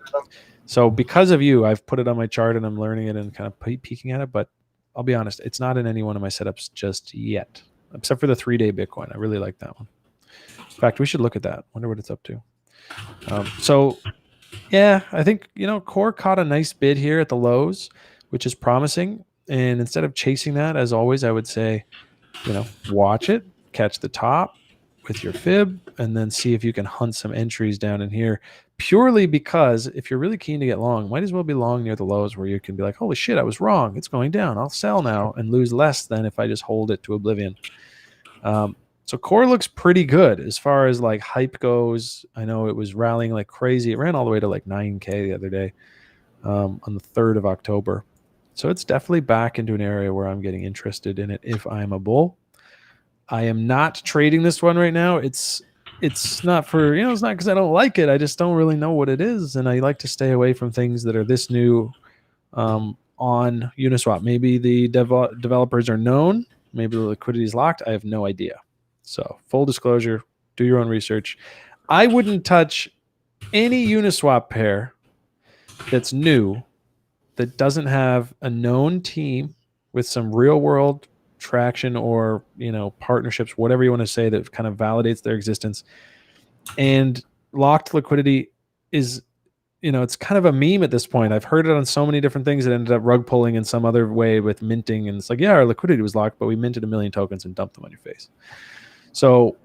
So because of you, I've put it on my chart and I'm learning it and kind of peeking at it. But I'll be honest, it's not in any one of my setups just yet, except for the 3-day Bitcoin. I really like that one. In fact, we should look at that. Wonder what it's up to. So yeah, I think, core caught a nice bid here at the lows, which is promising. And instead of chasing that, as always, I would say, watch it, catch the top with your fib, and then see if you can hunt some entries down in here. purely because if you're really keen to get long, might as well be long near the lows where you can be like, holy shit, I was wrong. It's going down. I'll sell now and lose less than if I just hold it to oblivion. So core looks pretty good as far as like hype goes. I know it was rallying like crazy. It ran all the way to like 9K the other day on the 3rd of October. So it's definitely back into an area where I'm getting interested in it if I'm a bull. I am not trading this one right now. It's not for, it's not because I don't like it. I just don't really know what it is. And I like to stay away from things that are this new on Uniswap. Maybe the developers are known. Maybe the liquidity is locked. I have no idea. So full disclosure, do your own research. I wouldn't touch any Uniswap pair that's new that doesn't have a known team with some real world traction or partnerships, whatever you want to say, that kind of validates their existence. And locked liquidity is, it's kind of a meme at this point. I've heard it on so many different things that ended up rug pulling in some other way with minting, and it's like, yeah, our liquidity was locked, but we minted 1 million tokens and dumped them on your face. So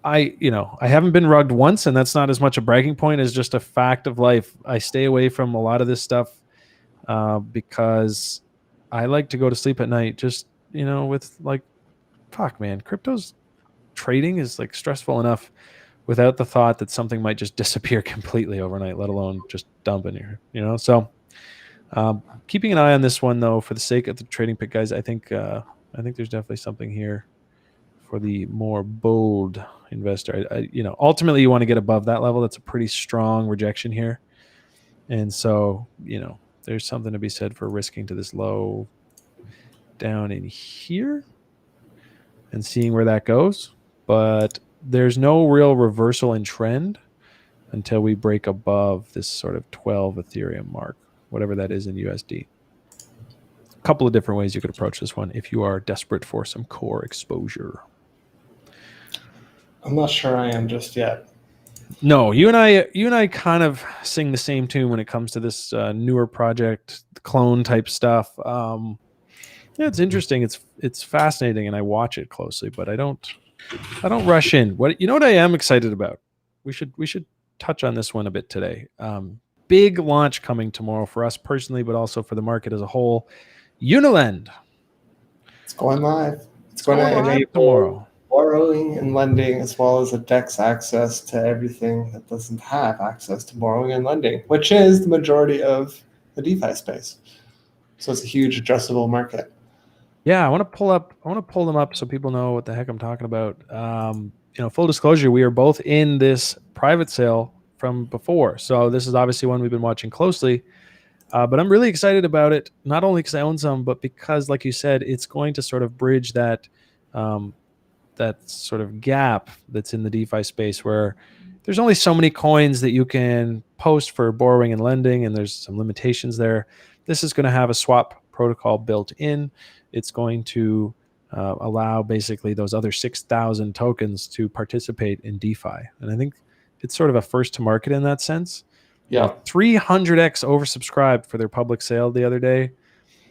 I haven't been rugged once, and that's not as much a bragging point as just a fact of life. I stay away from a lot of this stuff because I like to go to sleep at night just, with like, fuck, man, crypto's trading is like stressful enough without the thought that something might just disappear completely overnight, let alone just dump in here, So keeping an eye on this one, though, for the sake of the trading pick, guys, I think there's definitely something here for the more bold investor. Ultimately you want to get above that level. That's a pretty strong rejection here. And so, there's something to be said for risking to this low down in here and seeing where that goes. But there's no real reversal in trend until we break above this sort of 12 Ethereum mark, whatever that is in USD. A couple of different ways you could approach this one if you are desperate for some core exposure. I'm not sure I am just yet. No, you and I kind of sing the same tune when it comes to this newer project, clone type stuff. Yeah, it's interesting. It's fascinating, and I watch it closely, but I don't rush in. What I am excited about? We should touch on this one a bit today. Big launch coming tomorrow for us personally, but also for the market as a whole. UNILEND. It's going live. It's going to enable tomorrow. Borrowing and lending, as well as a DEX access to everything that doesn't have access to borrowing and lending, which is the majority of the DeFi space. So it's a huge addressable market. Yeah, I want to pull them up so people know what the heck I'm talking about. Full disclosure, we are both in this private sale from before. So this is obviously one we've been watching closely. But I'm really excited about it, not only because I own some, but because, like you said, it's going to sort of bridge that that sort of gap that's in the DeFi space where there's only so many coins that you can post for borrowing and lending, and there's some limitations there. This is going to have a swap protocol built in. It's going to allow basically those other 6,000 tokens to participate in DeFi. And I think it's sort of a first to market in that sense. Yeah. 300x oversubscribed for their public sale the other day.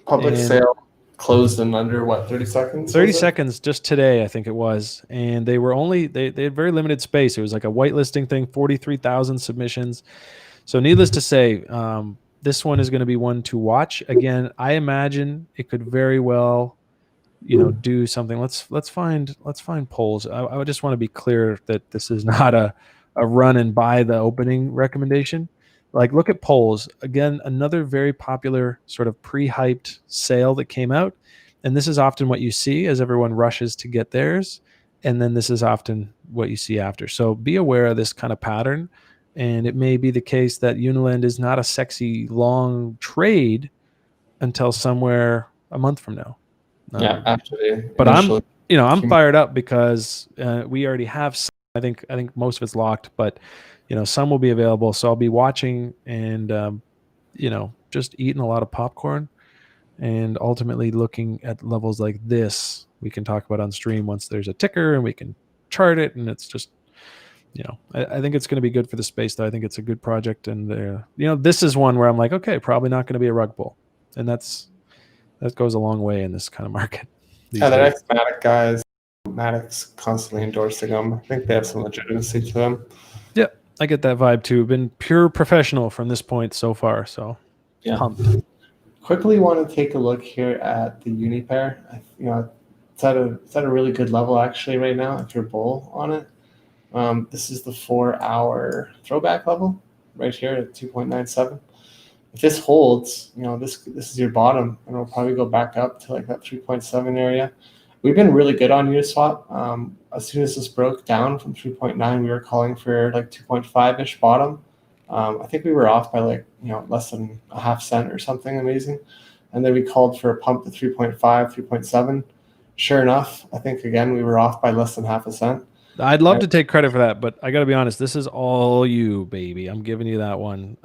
Public sale closed in under 30 seconds? 30 seconds just today, I think it was. And they were they had very limited space. It was like a whitelisting thing, 43,000 submissions. So needless to say, this one is going to be one to watch. Again, I imagine it could very well, do something. Let's find polls. I would just want to be clear that this is not a run and buy the opening recommendation. Like, look at polls. Again, another very popular sort of pre-hyped sale that came out. And this is often what you see as everyone rushes to get theirs. And then this is often what you see after. So be aware of this kind of pattern. And it may be the case that UNILEND is not a sexy long trade until somewhere a month from now. Yeah, actually. But I'm fired up because we already have some. I think most of it's locked, but some will be available. So I'll be watching and just eating a lot of popcorn and ultimately looking at levels like this we can talk about on stream once there's a ticker and we can chart it. And it's just, I think it's going to be good for the space, though. I think it's a good project. And, this is one where I'm like, okay, probably not going to be a rug pull. And that goes a long way in this kind of market. Yeah, the next Matic guys, Matic's constantly endorsing them. I think they have some legitimacy to them. Yeah, I get that vibe too. Been pure professional from this point so far. So Yeah. pumped. Quickly want to take a look here at the uni pair. It's at a really good level actually right now if you're bull on it. This is the 4-hour throwback level right here at 2.97. If this holds, this is your bottom, and it'll probably go back up to like that 3.7 area. We've been really good on Uniswap. As soon as this broke down from 3.9, we were calling for like 2.5-ish bottom. I think we were off by like less than a half cent or something amazing, and then we called for a pump to 3.5, 3.7. Sure enough, I think again we were off by less than half a cent. I'd love to take credit for that, but I got to be honest. This is all you, baby. I'm giving you that one.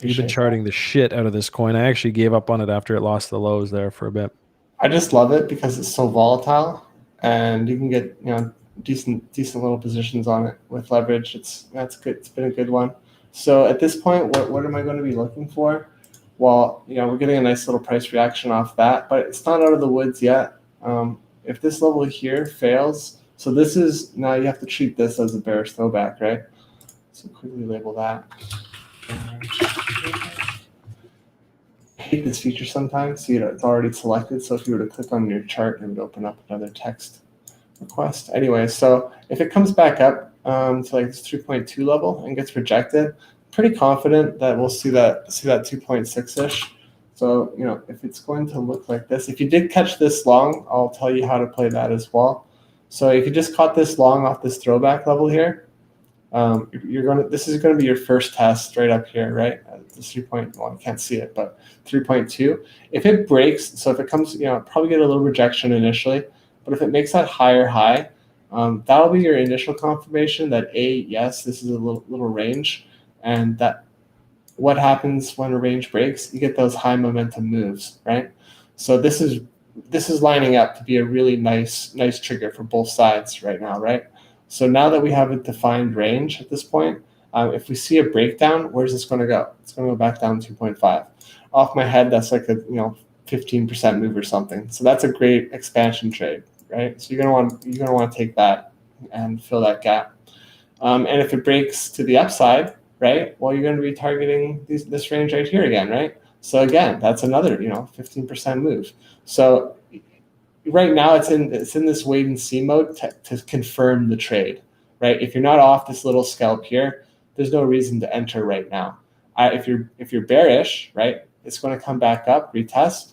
You've been charting the shit out of this coin. I actually gave up on it after it lost the lows there for a bit. I just love it because it's so volatile, and you can get decent little positions on it with leverage. That's good. It's been a good one. So at this point, what am I going to be looking for? Well, we're getting a nice little price reaction off that, but it's not out of the woods yet. If this level here fails, so this is now you have to treat this as a bearish throwback, right? So quickly label that. I hate this feature sometimes. It's already selected, so if you were to click on your chart, it would open up another text request. Anyway, so if it comes back up to like this 3.2 level and gets rejected, pretty confident that we'll see that 2.6-ish. So if it's going to look like this, if you did catch this long, I'll tell you how to play that as well. So if you just caught this long off this throwback level here, this is going to be your first test right up here, right? The 3.1, I can't see it, but 3.2. If it breaks, so if it comes, probably get a little rejection initially, but if it makes that higher high, that'll be your initial confirmation that yes, this is a little range, and that what happens when a range breaks, you get those high momentum moves, right? So this is lining up to be a really nice trigger for both sides right now, right? So now that we have a defined range at this point, if we see a breakdown, where's this going to go? It's going to go back down 2.5. Off my head, that's like a 15% move or something. So that's a great expansion trade, right? So you're going to want to take that and fill that gap. And if it breaks to the upside, right? Well, you're going to be targeting this range right here again, right? So again, that's another 15% move. So right now it's in this wait and see mode to confirm the trade, right? If you're not off this little scalp here, there's no reason to enter right now. If you're bearish, right, it's going to come back up, retest,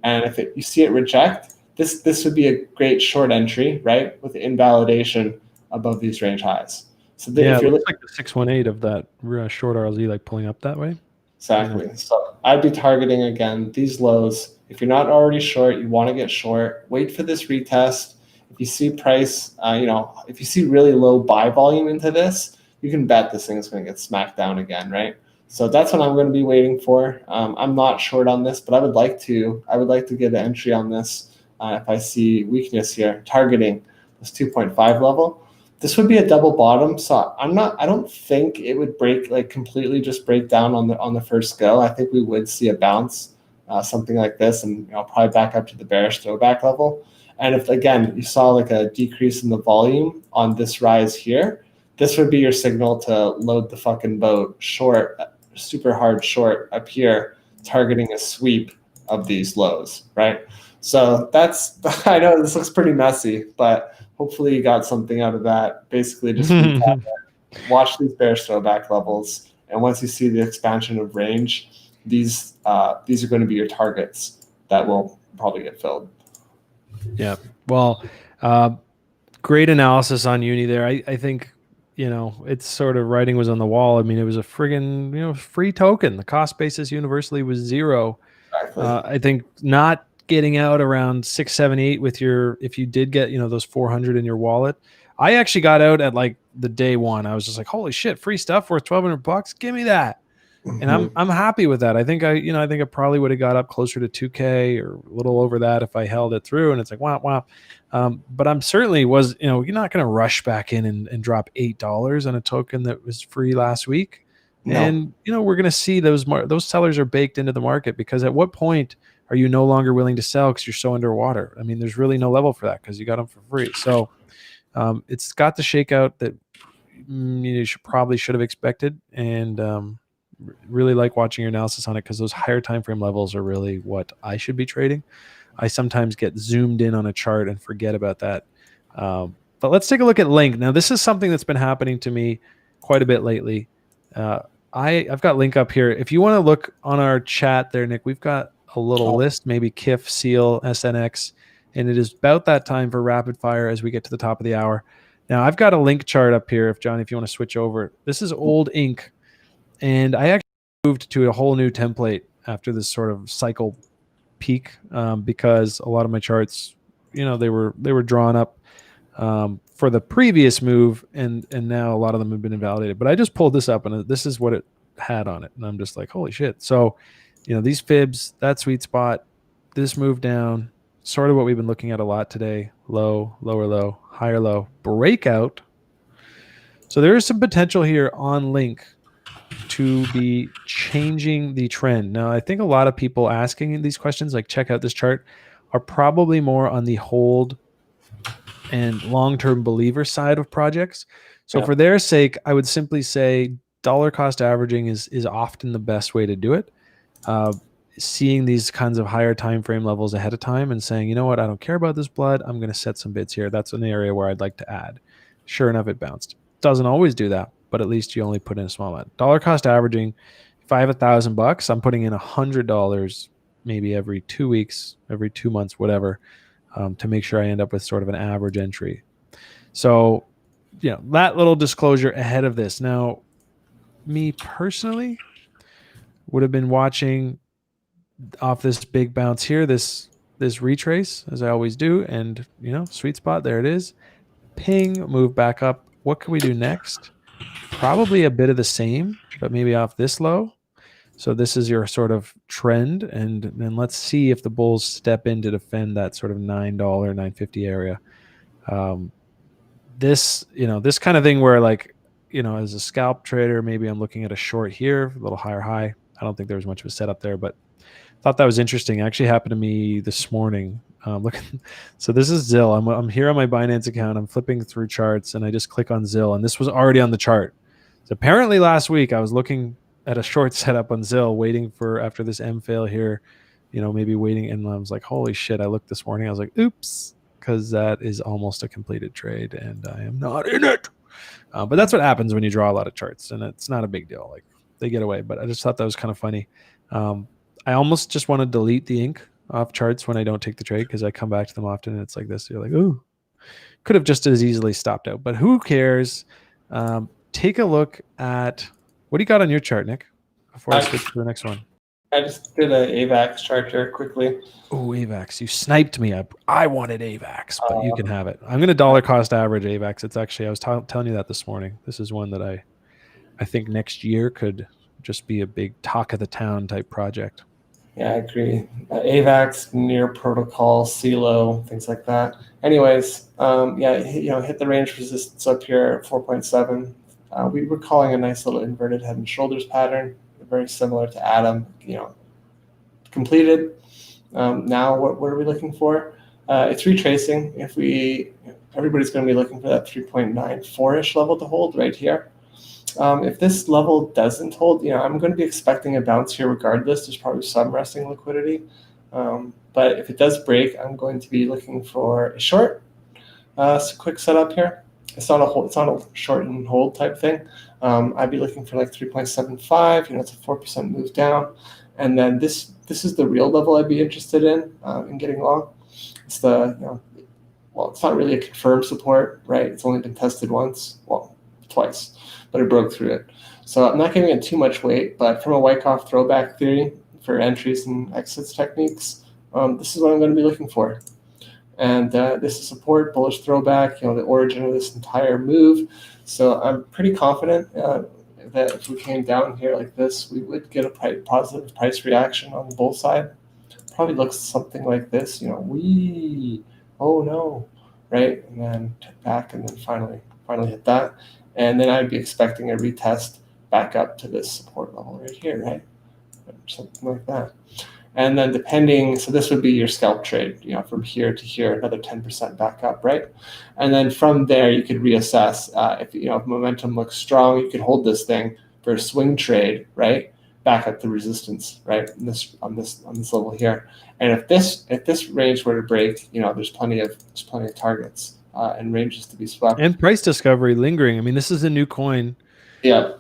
and if you see it reject, this would be a great short entry, right, with invalidation above these range highs. So if you're looks like the 618 of that short RLZ, like pulling up that way. Exactly. Yeah. So I'd be targeting again these lows. If you're not already short, you want to get short. Wait for this retest. If you see price, if you see really low buy volume into this, you can bet this thing is going to get smacked down again, right? So that's what I'm going to be waiting for. I'm not short on this, but I would like to get an entry on this if I see weakness here, targeting this 2.5 level. This would be a double bottom, so I don't think it would completely just break down on the first go. I think we would see a bounce, something like this, and probably back up to the bearish throwback level. And if again you saw like a decrease in the volume on this rise here, this would be your signal to load the fucking boat short, super hard short up here, targeting a sweep of these lows, right? So I know this looks pretty messy, but hopefully you got something out of that. Basically just watch these bearish throwback levels. And once you see the expansion of range, these are going to be your targets that will probably get filled. Yeah. Well, great analysis on Uni there. I think, it's sort of writing was on the wall. I mean, it was a friggin', free token. The cost basis universally was 0. Exactly. I think not getting out around 6, 7, 8 with if you did get, those 400 in your wallet. I actually got out at like the day one. I was just like, holy shit, free stuff worth $1,200. Give me that. Mm-hmm. And I'm happy with that. I think I probably would have got up closer to 2K or a little over that if I held it through. And it's like, wow. But I'm certainly you're not going to rush back in and drop $8 on a token that was free last week. No. And, we're going to see those sellers are baked into the market, because at what point are you no longer willing to sell because you're so underwater? I mean, there's really no level for that because you got them for free. So it's got the shakeout that you probably should have expected, and really like watching your analysis on it, because those higher time frame levels are really what I should be trading. I sometimes get zoomed in on a chart and forget about that. But let's take a look at Link. Now, this is something that's been happening to me quite a bit lately. I've got Link up here. If you want to look on our chat there, Nick, we've got a little list, maybe KIF, SEAL, SNX, and it is about that time for rapid fire as we get to the top of the hour. Now, I've got a Link chart up here. If John, if you want to switch over, this is old ink, and I actually moved to a whole new template after this sort of cycle peak, because a lot of my charts, they were drawn up for the previous move, and now a lot of them have been invalidated. But I just pulled this up, and this is what it had on it, and I'm just like, holy shit. So these fibs, that sweet spot, this move down, sort of what we've been looking at a lot today: low, lower low, higher low, breakout. So there is some potential here on Link to be changing the trend. Now, I think a lot of people asking these questions, like check out this chart, are probably more on the hold and long-term believer side of projects. So for their sake, I would simply say dollar cost averaging is often the best way to do it. Seeing these kinds of higher time frame levels ahead of time and saying, you know what, I don't care about this blood, I'm going to set some bids here. That's an area where I'd like to add. Sure enough, it bounced. Doesn't always do that, but at least you only put in a small amount. Dollar cost averaging, if I have $1,000, I'm putting in $100 maybe every 2 weeks, every 2 months, whatever, to make sure I end up with sort of an average entry. So, that little disclosure ahead of this. Now, me personally would have been watching off this big bounce here, this retrace, as I always do, and sweet spot, there it is. Ping, move back up. What can we do next? Probably a bit of the same, but maybe off this low. So this is your sort of trend, and then let's see if the bulls step in to defend that sort of $9, $9.50 area. This kind of thing where, like, as a scalp trader, maybe I'm looking at a short here, a little higher high. I don't think there was much of a setup there, but thought that was interesting. It actually happened to me this morning. So this is Zill. I'm here on my Binance account. I'm flipping through charts, and I just click on Zill, and this was already on the chart. So apparently last week I was looking at a short setup on Zill, waiting for after this M fail here, maybe waiting, and I was like, holy shit! I looked this morning. I was like, oops, because that is almost a completed trade, and I am not in it. But that's what happens when you draw a lot of charts, and it's not a big deal. Like, they get away. But I just thought that was kind of funny. I almost just want to delete the ink off charts when I don't take the trade, because I come back to them often and it's like this. You're like, ooh, could have just as easily stopped out, but who cares? Take a look at what do you got on your chart, Nick, before I switch to the next one. I just did an AVAX chart here quickly. Oh, AVAX. You sniped me. I wanted AVAX, but you can have it. I'm going to dollar cost average AVAX. It's actually, I was telling you that this morning. This is one that I think next year could just be a big talk of the town type project. Yeah, I agree. AVAX, near protocol, CELO, things like that. Anyways, hit the range resistance up here at 4.7. We were calling a nice little inverted head and shoulders pattern, very similar to Adam. Completed. Now, what are we looking for? It's retracing. Everybody's going to be looking for that 3.94-ish level to hold right here. If this level doesn't hold, I'm going to be expecting a bounce here regardless. There's probably some resting liquidity. But if it does break, I'm going to be looking for a short. It's a quick setup here. It's not a short and hold type thing. I'd be looking for like 3.75. It's a 4% move down. And then this is the real level I'd be interested in getting long. It's it's not really a confirmed support, right? It's only been tested once, twice, but it broke through it. So I'm not giving it too much weight, but from a Wyckoff throwback theory for entries and exits techniques, this is what I'm going to be looking for. And this is support, bullish throwback, the origin of this entire move. So I'm pretty confident that if we came down here like this, we would get a positive price reaction on the bull side. Probably looks something like this, oh no, right? And then back, and then finally hit that. And then I'd be expecting a retest back up to this support level right here, right? Something like that. And then depending, so this would be your scalp trade, from here to here, another 10% back up, right? And then from there, you could reassess. If momentum looks strong, you could hold this thing for a swing trade, right? Back at the resistance, right? On this level here. And if this range were to break, there's plenty of targets and ranges to be swept. And price discovery lingering. I mean, this is a new coin. Yeah.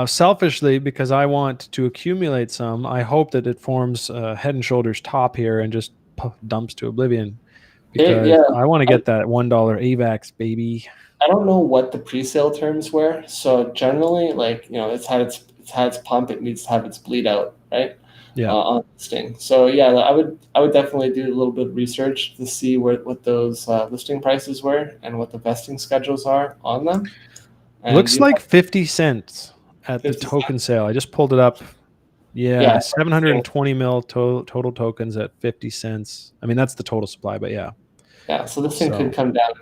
Selfishly, because I want to accumulate some, I hope that it forms head and shoulders top here and just dumps to oblivion, because I want to get that $1 AVAX, baby. I don't know what the pre-sale terms were. So generally, it's had its pump, it needs to have its bleed out, right? Yeah. On listing. So yeah, I would definitely do a little bit of research to see what those listing prices were and what the vesting schedules are on them. And looks like 50 cents at the token sale. I just pulled it up. Yeah, 720 mil total tokens at 50 cents. I mean, that's the total supply, but yeah. Yeah, so this thing could come down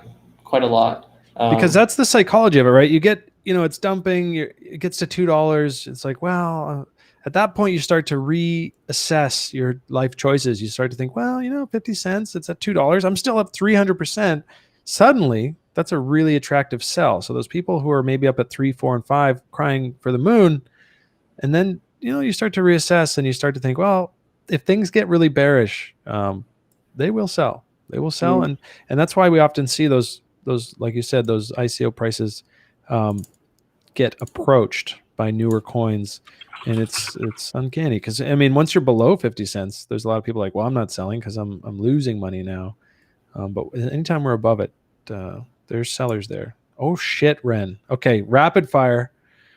quite a lot. Because that's the psychology of it, right? You get, it's dumping, it gets to $2. It's like, well, at that point, you start to reassess your life choices. You start to think, well, 50 cents, it's at $2. I'm still up 300%. Suddenly, that's a really attractive sell. So those people who are maybe up at 3, 4, and 5 crying for the moon, and then, you start to reassess and you start to think, well, if things get really bearish, they will sell. They will sell. And that's why we often see those, like you said, those ICO prices get approached by newer coins. And it's uncanny because, I mean, once you're below 50 cents, there's a lot of people like, well, I'm not selling because I'm losing money now. But anytime we're above it, there's sellers there. Oh shit, Ren. Okay, rapid fire.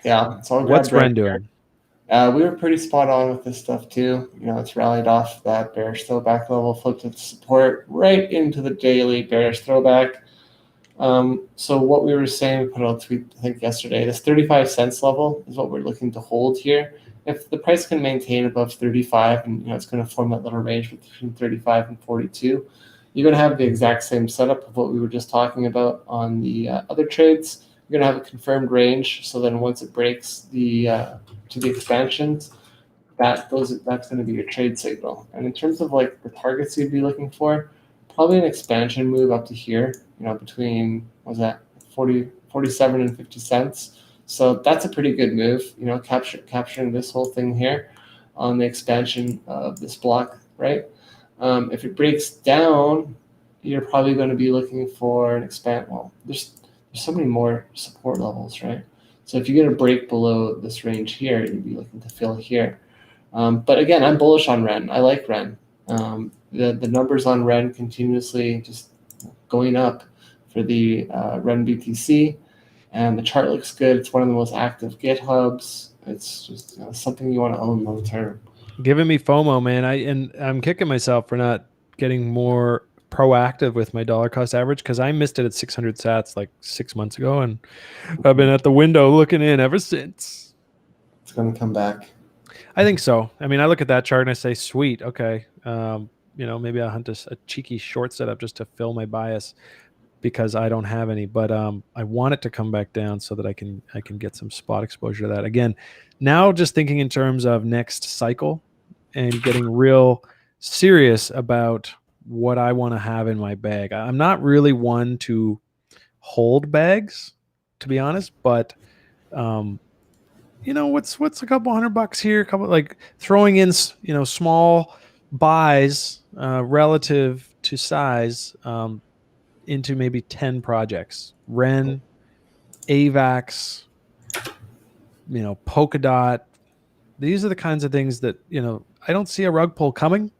Yeah. So what's Ren doing? We were pretty spot on with this stuff too. It's rallied off that bearish throwback level, flipped its support right into the daily bearish throwback. So what we were saying, we put out a tweet, I think yesterday, this 35 cents level is what we're looking to hold here. If the price can maintain above 35, and it's going to form that little range between 35 and 42, you're going to have the exact same setup of what we were just talking about on the other trades. You're going to have a confirmed range. So then once it breaks to the expansions, that's going to be your trade signal. And in terms of like the targets you'd be looking for, probably an expansion move up to here, between, 47 and 50 cents. So that's a pretty good move, capturing this whole thing here on the expansion of this block, right? If it breaks down, you're probably going to be looking for an expand. Well, there's so many more support levels, right? So if you're going to break below this range here, you'd be looking to fill here. But again, I'm bullish on Ren. I like Ren. The numbers on Ren continuously just going up for the Ren BTC, and the chart looks good. It's one of the most active GitHubs. It's just something you want to own long term. Giving me FOMO, man. I'm kicking myself for not getting more proactive with my dollar cost average, because I missed it at 600 sats like 6 months ago, and I've been at the window looking in ever since. It's going to come back. I think so. I mean, I look at that chart and I say, sweet, okay. Maybe I'll hunt a cheeky short setup just to fill my bias, because I don't have any. But I want it to come back down so that I can get some spot exposure to that. Again, now just thinking in terms of next cycle and getting real serious about what I want to have in my bag. I'm not really one to hold bags, to be honest, but what's a couple $100 here, like throwing in small buys relative to size into maybe 10 projects. Ren, AVAX, Polkadot. These are the kinds of things that I don't see a rug pull coming.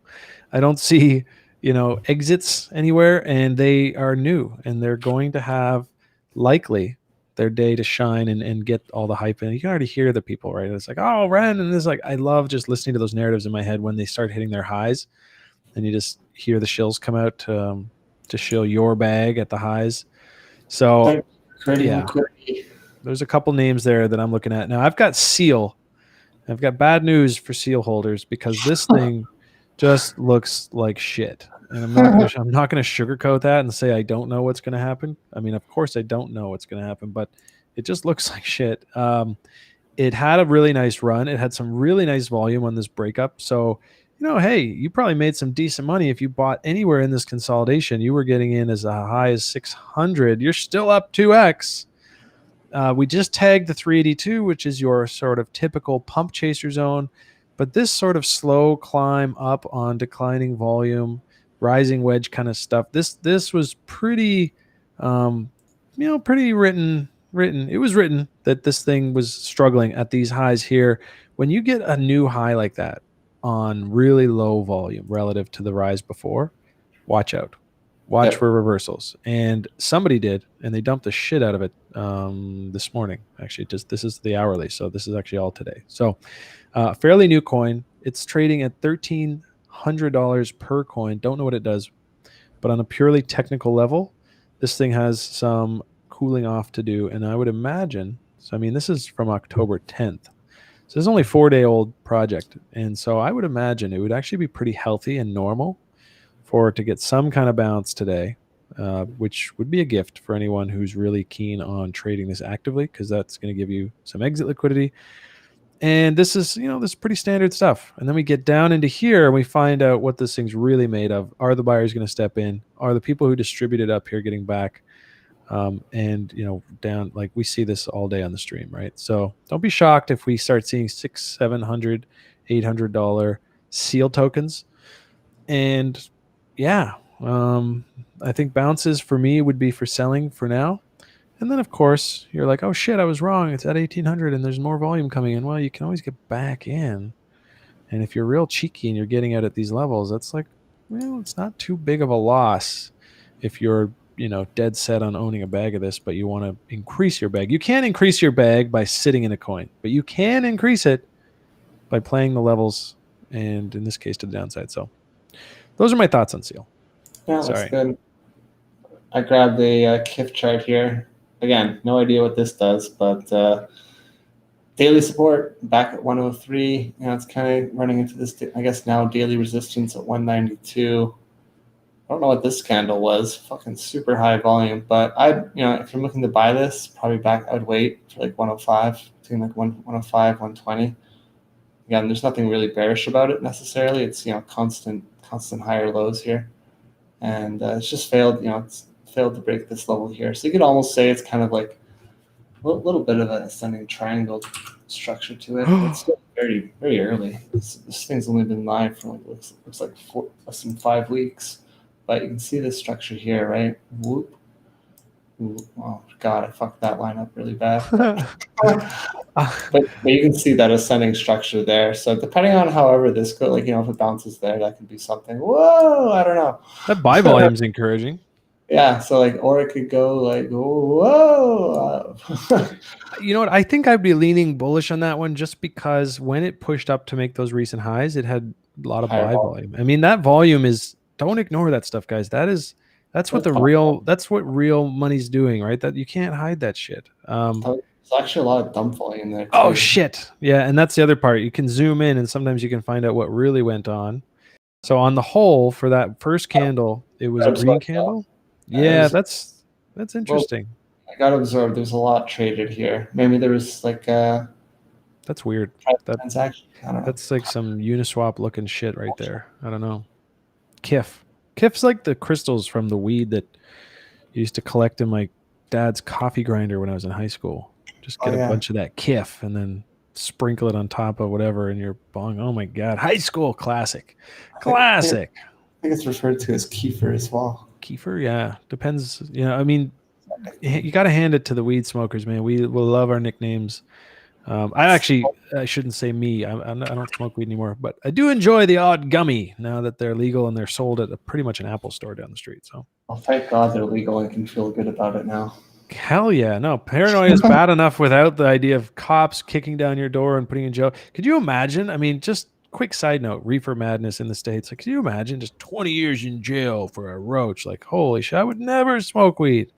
I don't see exits anywhere, and they are new, and they're going to have likely their day to shine and get all the hype in. You can already hear the people, right? It's like, oh, Ren, and it's like, I love just listening to those narratives in my head when they start hitting their highs, and you just hear the shills come out to shill your bag at the highs. So yeah, there's a couple names there that I'm looking at now. I've got Seal. I've got bad news for Seal holders, because this thing just looks like shit. And I'm not going to sugarcoat that and say I don't know what's going to happen. I mean, of course I don't know what's going to happen, but it just looks like shit. It had a really nice run. It had some really nice volume on this breakup. So hey, you probably made some decent money if you bought anywhere in this consolidation. You were getting in as high as 600. You're still up 2x. We just tagged the 382, which is your sort of typical pump chaser zone. But this sort of slow climb up on declining volume, rising wedge kind of stuff, this was pretty, pretty written. It was written that this thing was struggling at these highs here. When you get a new high like that on really low volume relative to the rise before, watch out. Watch for reversals. And somebody did, and they dumped the shit out of it this morning. Actually, this is the hourly, so this is actually all today. So fairly new coin. It's trading at $1,300 per coin. Don't know what it does, but on a purely technical level, this thing has some cooling off to do. And I would imagine, so I mean, this is from October 10th. So it's only 4-day-old project. And so I would imagine it would actually be pretty healthy and normal for it to get some kind of bounce today, which would be a gift for anyone who's really keen on trading this actively, because that's going to give you some exit liquidity. And this is, this is pretty standard stuff. And then we get down into here and we find out what this thing's really made of. Are the buyers going to step in? Are the people who distributed up here getting back? And down, like we see this all day on the stream, right? So don't be shocked if we start seeing $600, $700, $800 seal tokens. And yeah, I think bounces for me would be for selling for now. And then of course you're like, oh shit, I was wrong. It's at 1800 and there's more volume coming in. Well, you can always get back in. And if you're real cheeky and you're getting out at these levels, that's like, well, it's not too big of a loss if you're, dead set on owning a bag of this, but you want to increase your bag. You can't increase your bag by sitting in a coin, but you can increase it by playing the levels, and in this case to the downside. So those are my thoughts on Seal. Yeah, that's good. I grabbed the KIF chart here. Again, no idea what this does, but daily support back at 103. It's kind of running into this, I guess now daily resistance at 192. I don't know what this candle was. Fucking super high volume, but if you're looking to buy this, probably I'd wait for like 105, between like 105, 120. Again, there's nothing really bearish about it necessarily. It's constant higher lows here, and it's just failed. It's failed to break this level here. So you could almost say it's kind of like a little bit of an ascending triangle structure to it. It's still very, very early. This thing's only been live for looks like less than 5 weeks, but you can see this structure here, right? Whoop. Ooh, oh God, I fucked that line up really bad. But you can see that ascending structure there. So depending on however this goes, like if it bounces there, that could be something. Whoa, I don't know. That buy volume's encouraging. Yeah, so or it could go like whoa. You know what? I think I'd be leaning bullish on that one just because when it pushed up to make those recent highs, it had a lot of buy volume. I mean, that volume is. Don't ignore that stuff, guys. That's what real money's doing, right? That you can't hide that shit. There's actually a lot of dump volume there too. Oh shit. Yeah, and that's the other part. You can zoom in and sometimes you can find out what really went on. So on the whole, for that first candle, it was a green candle. Yeah, that's interesting. I got to observe there's a lot traded here. Maybe there was like that's weird. Transaction. I don't know. That's like some Uniswap looking shit right there. I don't know. KIF's like the crystals from the weed that you used to collect in my dad's coffee grinder when I was in high school. Just get a bunch of that KIF and then sprinkle it on top of whatever in your bong. Oh my God. High school classic. I think it's referred to as kefir as well. Kefir, yeah. Depends. I mean, you got to hand it to the weed smokers, man. We will love our nicknames. I shouldn't say me. I don't smoke weed anymore, but I do enjoy the odd gummy now that they're legal and they're sold at pretty much an Apple store down the street. So, thank God they're legal and can feel good about it now. Hell yeah. No, paranoia is bad enough without the idea of cops kicking down your door and putting you in jail. Could you imagine? I mean, just quick side note, reefer madness in the States. Like, could you imagine just 20 years in jail for a roach? Like, holy shit, I would never smoke weed.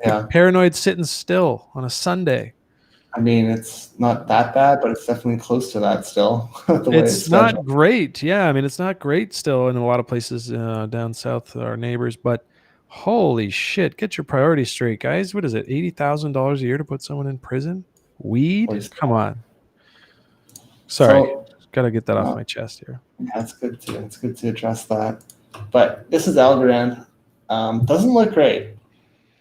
Yeah. Paranoid sitting still on a Sunday. I mean, it's not that bad, but it's definitely close to that still. It's not great. Yeah, I mean, it's not great still in a lot of places down south, our neighbors. But holy shit, get your priorities straight, guys. What is it, $80,000 a year to put someone in prison? Weed? Come on. Sorry, got to get that off my chest here. Yeah, it's good to address that. But this is Algorand. Doesn't look great.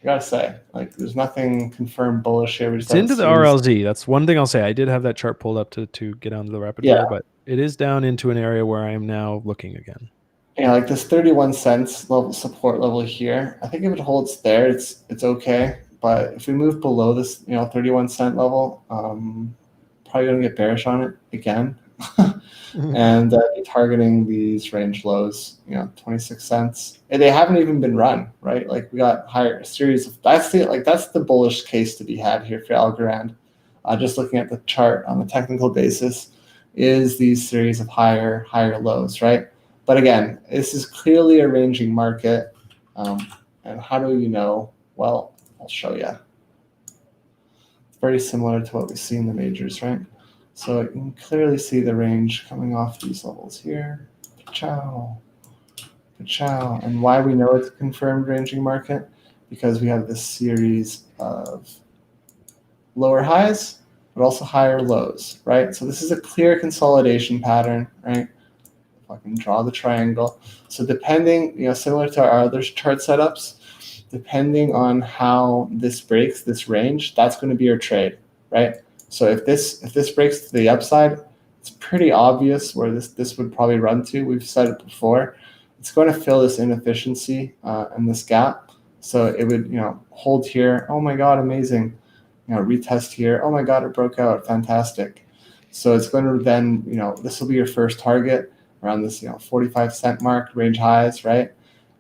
I gotta say, like, there's nothing confirmed bullish here. We just It's have a into the series. RLZ. That's one thing I'll say. I did have that chart pulled up to get onto the rapid Yeah. fire, but it is down into an area where I am now looking again. Yeah, like this 31 cents level support level here. I think if it holds there, it's okay. But if we move below this, 31-cent level, probably gonna get bearish on it again. And be targeting these range lows, 26 cents. And they haven't even been run, right? Like we got higher series of that's the bullish case to be had here for Algorand. Just looking at the chart on the technical basis, is these series of higher lows, right? But again, this is clearly a ranging market. And how do you know? Well, I'll show you. It's very similar to what we see in the majors, right? So you can clearly see the range coming off these levels here. Ciao. Ciao. And why we know it's a confirmed ranging market? Because we have this series of lower highs, but also higher lows, right? So this is a clear consolidation pattern, right? If I can draw the triangle. So depending, similar to our other chart setups, depending on how this breaks this range, that's going to be your trade, right? So if this breaks to the upside, it's pretty obvious where this would probably run to. We've said it before. It's going to fill this inefficiency and this gap. So it would, hold here. Oh my God, amazing. Retest here. Oh my God, it broke out. Fantastic. So it's going to then, this will be your first target around this, 45-cent mark, range highs, right?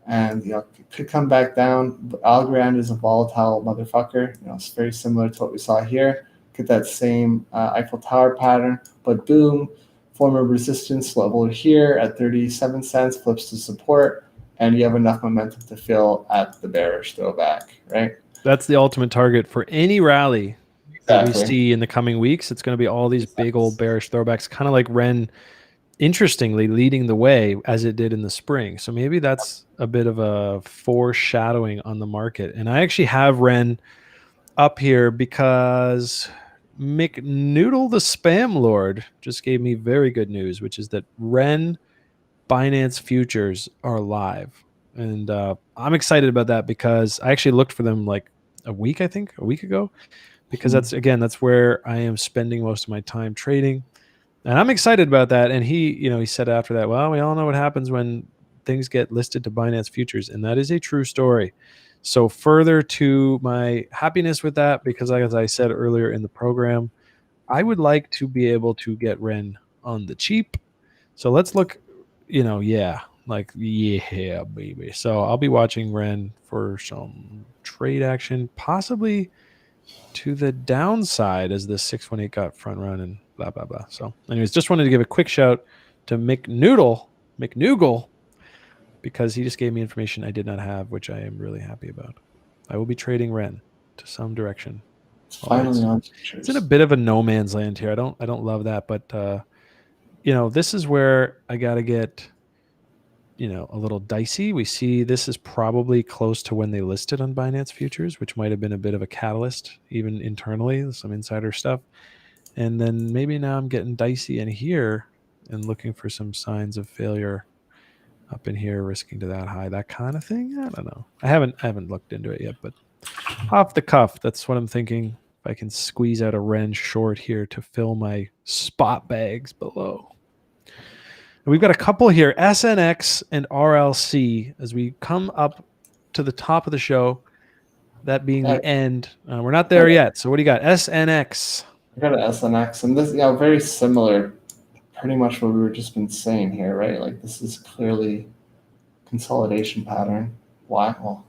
And it could come back down. But Algorand is a volatile motherfucker. It's very similar to what we saw here. Get that same Eiffel Tower pattern, but boom, form a resistance level here at 37 cents, flips to support, and you have enough momentum to fill at the bearish throwback, right? That's the ultimate target for any rally that we see in the coming weeks. It's going to be all these big old bearish throwbacks, kind of like Ren, interestingly, leading the way as it did in the spring. So maybe that's a bit of a foreshadowing on the market. And I actually have Ren up here because McNoodle the Spam Lord just gave me very good news, which is that Ren Binance futures are live. And I'm excited about that because I actually looked for them like a week ago, because that's where I am spending most of my time trading. And I'm excited about that. And he said after that, well, we all know what happens when things get listed to Binance futures. And that is a true story. So further to my happiness with that, because as I said earlier in the program, I would like to be able to get Ren on the cheap. So let's look, yeah, baby. So I'll be watching Ren for some trade action, possibly to the downside as the 618 got front run and blah, blah, blah. So anyways, just wanted to give a quick shout to McNoogle, because he just gave me information I did not have, which I am really happy about. I will be trading Ren to some direction. It's finally on futures. It's in a bit of a no man's land here. I don't love that, but this is where I got to get a little dicey. We see this is probably close to when they listed on Binance futures, which might have been a bit of a catalyst even internally, some insider stuff. And then maybe now I'm getting dicey in here and looking for some signs of failure up in here, risking to that high, that kind of thing. I don't know. I haven't looked into it yet, but off the cuff, that's what I'm thinking. If I can squeeze out a Ren short here to fill my spot bags below. And we've got a couple here, SNX and RLC, as we come up to the top of the show, that being the end. We're not there yet. So what do you got? SNX. I got an SNX, and this, very similar, pretty much what we were just been saying here, right? Like this is clearly consolidation pattern. Why? Well,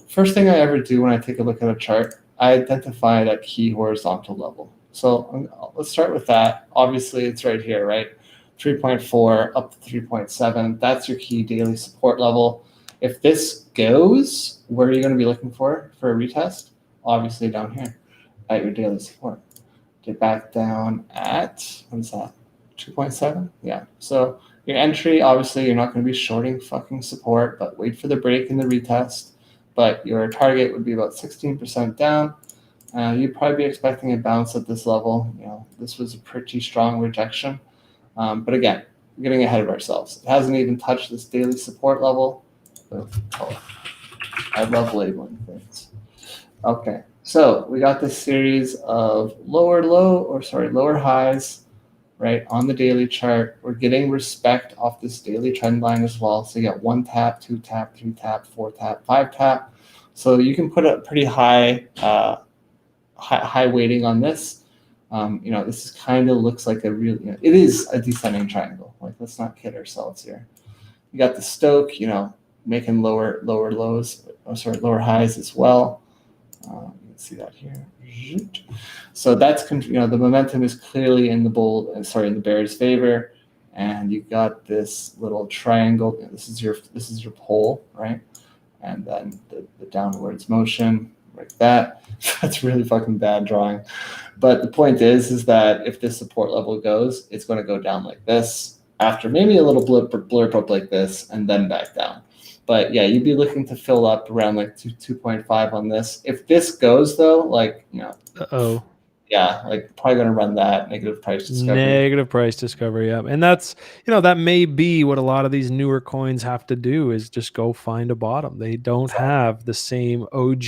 first thing I ever do when I take a look at a chart, I identify that key horizontal level. So let's start with that. Obviously, it's right here, right? 3.4 up to 3.7. That's your key daily support level. If this goes, where are you going to be looking for a retest? Obviously down here at your daily support. Get back down at, what is that? 2.7? Yeah. So your entry, obviously, you're not going to be shorting fucking support, but wait for the break in the retest. But your target would be about 16% down. You'd probably be expecting a bounce at this level. This was a pretty strong rejection. But again, getting ahead of ourselves. It hasn't even touched this daily support level. Oh, I love labeling things. Okay, so we got this series of lower highs, right, on the daily chart. We're getting respect off this daily trend line as well. So you got 1 tap, 2 tap, 3 tap, 4 tap, 5 tap. So you can put a pretty high weighting on this. This is kind of looks like a real, it is a descending triangle. Like, let's not kid ourselves here. You got the Stoke, making lower highs as well. You can see that here. So that's, the momentum is clearly in the bear's favor, and you got this little triangle. This is your pole, right? And then the downwards motion like that. That's really fucking bad drawing. But the point is that if this support level goes, it's going to go down like this after maybe a little blurb up like this and then back down. But yeah, you'd be looking to fill up around like 2.5 on this. If this goes though, like, Uh-oh. Yeah, like probably going to run that negative price discovery. Negative price discovery, yeah. And that's, that may be what a lot of these newer coins have to do, is just go find a bottom. They don't have the same OG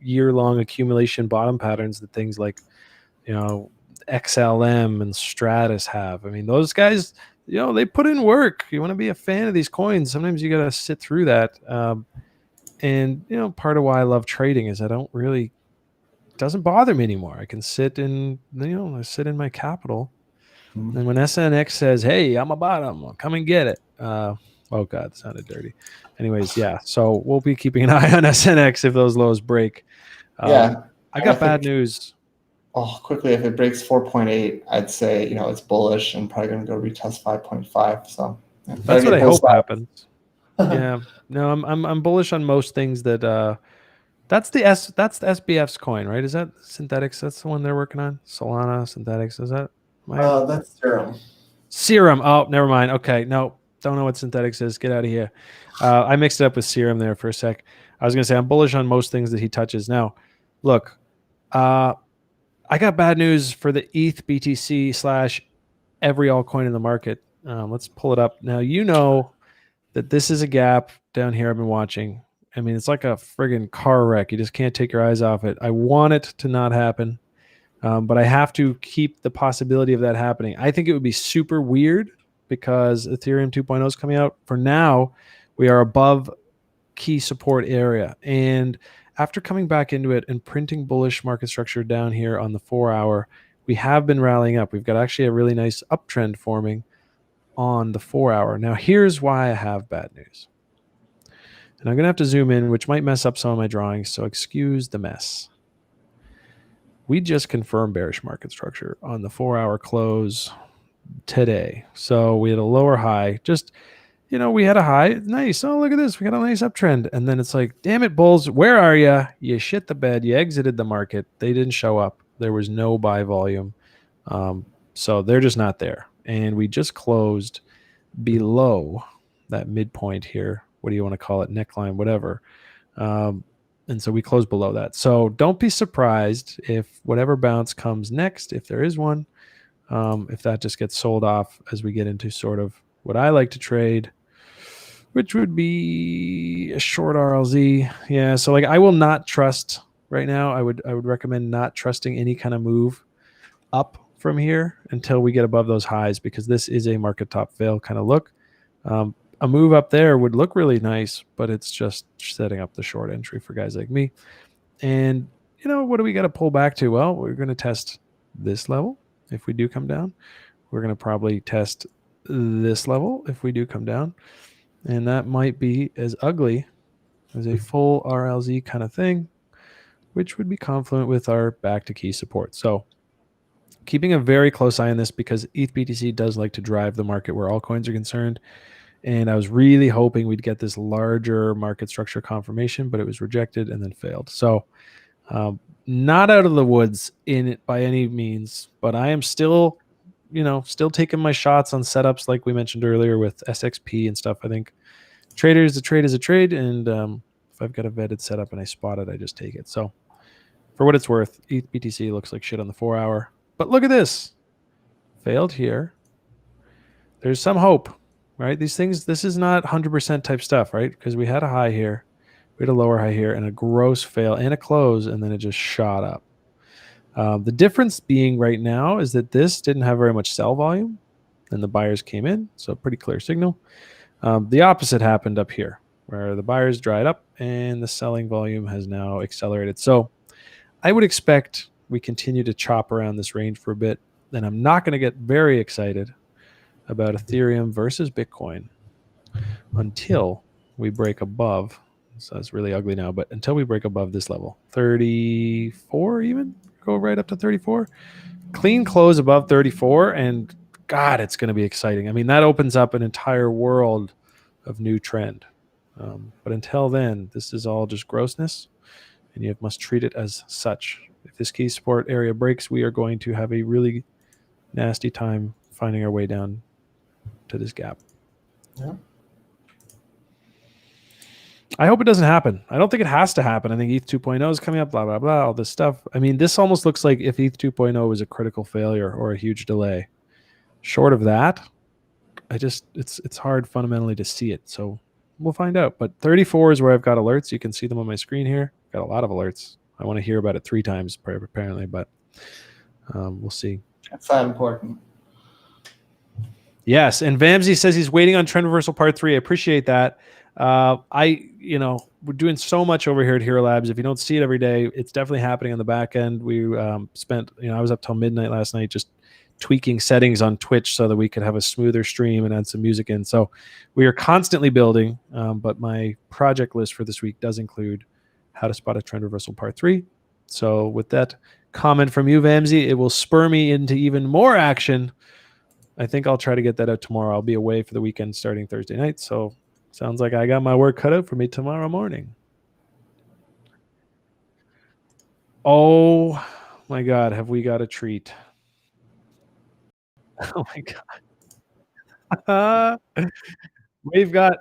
year-long accumulation bottom patterns that things like, XLM and Stratus have. I mean, those guys, they put in work. You want to be a fan of these coins, sometimes you got to sit through that. And part of why I love trading is doesn't bother me anymore. I can sit in, I sit in my capital. Mhm. And when SNX says, "Hey, I'm a bottom, come and get it." Oh God, that sounded dirty. Anyways, yeah. So we'll be keeping an eye on SNX if those lows break. Yeah. I got bad news. Quickly, if it breaks 4.8, I'd say, it's bullish and probably going to go retest 5.5. So that's what I hope happens. Yeah. No, I'm bullish on most things that that's the SBF's coin, right? Is that Synthetics? That's the one they're working on? Solana, Synthetics, is that? That's Serum. Serum. Oh, never mind. Okay. No, don't know what Synthetics is. Get out of here. I mixed it up with Serum there for a sec. I was going to say I'm bullish on most things that he touches. Now, look, I got bad news for the ETH BTC / every altcoin in the market. Let's pull it up. Now, that this is a gap down here I've been watching. I mean, it's like a friggin' car wreck. You just can't take your eyes off it. I want it to not happen. But I have to keep the possibility of that happening. I think it would be super weird because Ethereum 2.0 is coming out. For now, we are above key support area. And after coming back into it and printing bullish market structure down here on the 4-hour, we have been rallying up. We've got actually a really nice uptrend forming on the 4-hour. Now, here's why I have bad news. And I'm going to have to zoom in, which might mess up some of my drawings, so excuse the mess. We just confirmed bearish market structure on the 4-hour close today. So we had a lower high. Just, we had a high. Nice. Oh, look at this. We got a nice uptrend. And then it's like, damn it, bulls. Where are you? You shit the bed. You exited the market. They didn't show up. There was no buy volume. So they're just not there. And we just closed below that midpoint here. What do you want to call it? Neckline, whatever. And so we close below that. So don't be surprised if whatever bounce comes next, if there is one, if that just gets sold off as we get into sort of what I like to trade, which would be a short RLZ. Yeah. So like I will not trust right now. I would recommend not trusting any kind of move up from here until we get above those highs, because this is a market top fail kind of look. A move up there would look really nice, but it's just setting up the short entry for guys like me. And, what do we got to pull back to? Well, we're going to test this level if we do come down. We're going to probably test this level if we do come down. And that might be as ugly as a full RLZ kind of thing, which would be confluent with our back to key support. So keeping a very close eye on this, because ETH BTC does like to drive the market where all coins are concerned. And I was really hoping we'd get this larger market structure confirmation, but it was rejected and then failed. So not out of the woods in it by any means, but I am still, still taking my shots on setups like we mentioned earlier with SXP and stuff. I think a trade is a trade. And if I've got a vetted setup and I spot it, I just take it. So for what it's worth, ETH BTC looks like shit on the 4-hour. But look at this. Failed here. there's some hope, right? These things, this is not 100% type stuff, right? Because we had a high here, we had a lower high here, and a gross fail and a close, and then it just shot up. The difference being right now is that this didn't have very much sell volume, and the buyers came in, so pretty clear signal. The opposite happened up here, where the buyers dried up and the selling volume has now accelerated. So I would expect we continue to chop around this range for a bit. Then I'm not going to get very excited about Ethereum versus Bitcoin until we break above. So it's really ugly now, but until we break above this level, 34 even, go right up to 34. Clean close above 34, and God, it's going to be exciting. I mean, that opens up an entire world of new trend. But until then, this is all just grossness, and you must treat it as such. If this key support area breaks, we are going to have a really nasty time finding our way down to this gap. Yeah. I hope it doesn't happen. I don't think it has to happen. I think ETH 2.0 is coming up, blah, blah, blah, all this stuff. I mean, this almost looks like if ETH 2.0 was a critical failure or a huge delay. Short of that, it's hard fundamentally to see it. So we'll find out. But 34 is where I've got alerts. You can see them on my screen here. Got a lot of alerts. I want to hear about it 3 times apparently, but we'll see. That's not important. Yes, and Vamsy says he's waiting on trend reversal part 3. I appreciate that. We're doing so much over here at Hxro Labs. If you don't see it every day, it's definitely happening on the back end. We spent, I was up till midnight last night just tweaking settings on Twitch so that we could have a smoother stream and add some music in. So we are constantly building, but my project list for this week does include how to spot a trend reversal part 3. So with that comment from you, Vamsy, it will spur me into even more action. I think I'll try to get that out tomorrow. I'll be away for the weekend starting Thursday night. So sounds like I got my work cut out for me tomorrow morning. Oh my God, have we got a treat? Oh my God. We've got,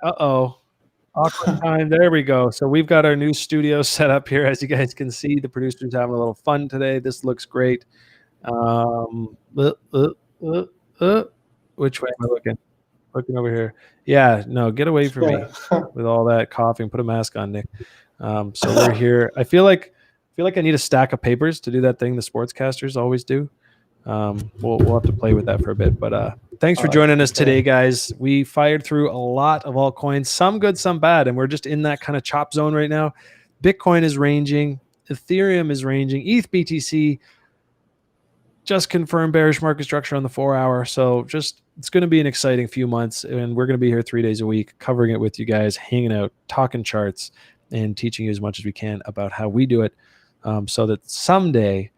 awkward time. There we go. So we've got our new studio set up here. As you guys can see, the producer's having a little fun today. This looks great. Which way am I looking? Looking over here. Yeah, no, get away from me with all that coughing. Put a mask on, Nick. So we're here. I feel like I need a stack of papers to do that thing the sportscasters always do. We'll have to play with that for a bit. But thanks for joining us today, guys. We fired through a lot of altcoins, some good, some bad, and we're just in that kind of chop zone right now. Bitcoin is ranging. Ethereum is ranging. ETH BTC just confirmed bearish market structure on the 4-hour. So it's going to be an exciting few months, and we're going to be here 3 days a week, covering it with you guys, hanging out, talking charts, and teaching you as much as we can about how we do it, so that someday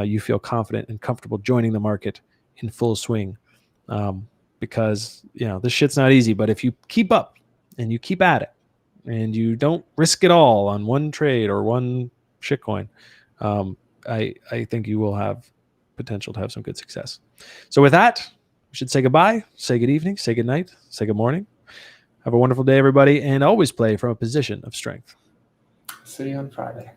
you feel confident and comfortable joining the market in full swing. Because this shit's not easy, but if you keep up and you keep at it and you don't risk it all on one trade or one shitcoin, I think you will have potential to have some good success. So with that, we should say goodbye, say good evening, say good night, say good morning. Have a wonderful day, everybody, and always play from a position of strength. See you on Friday.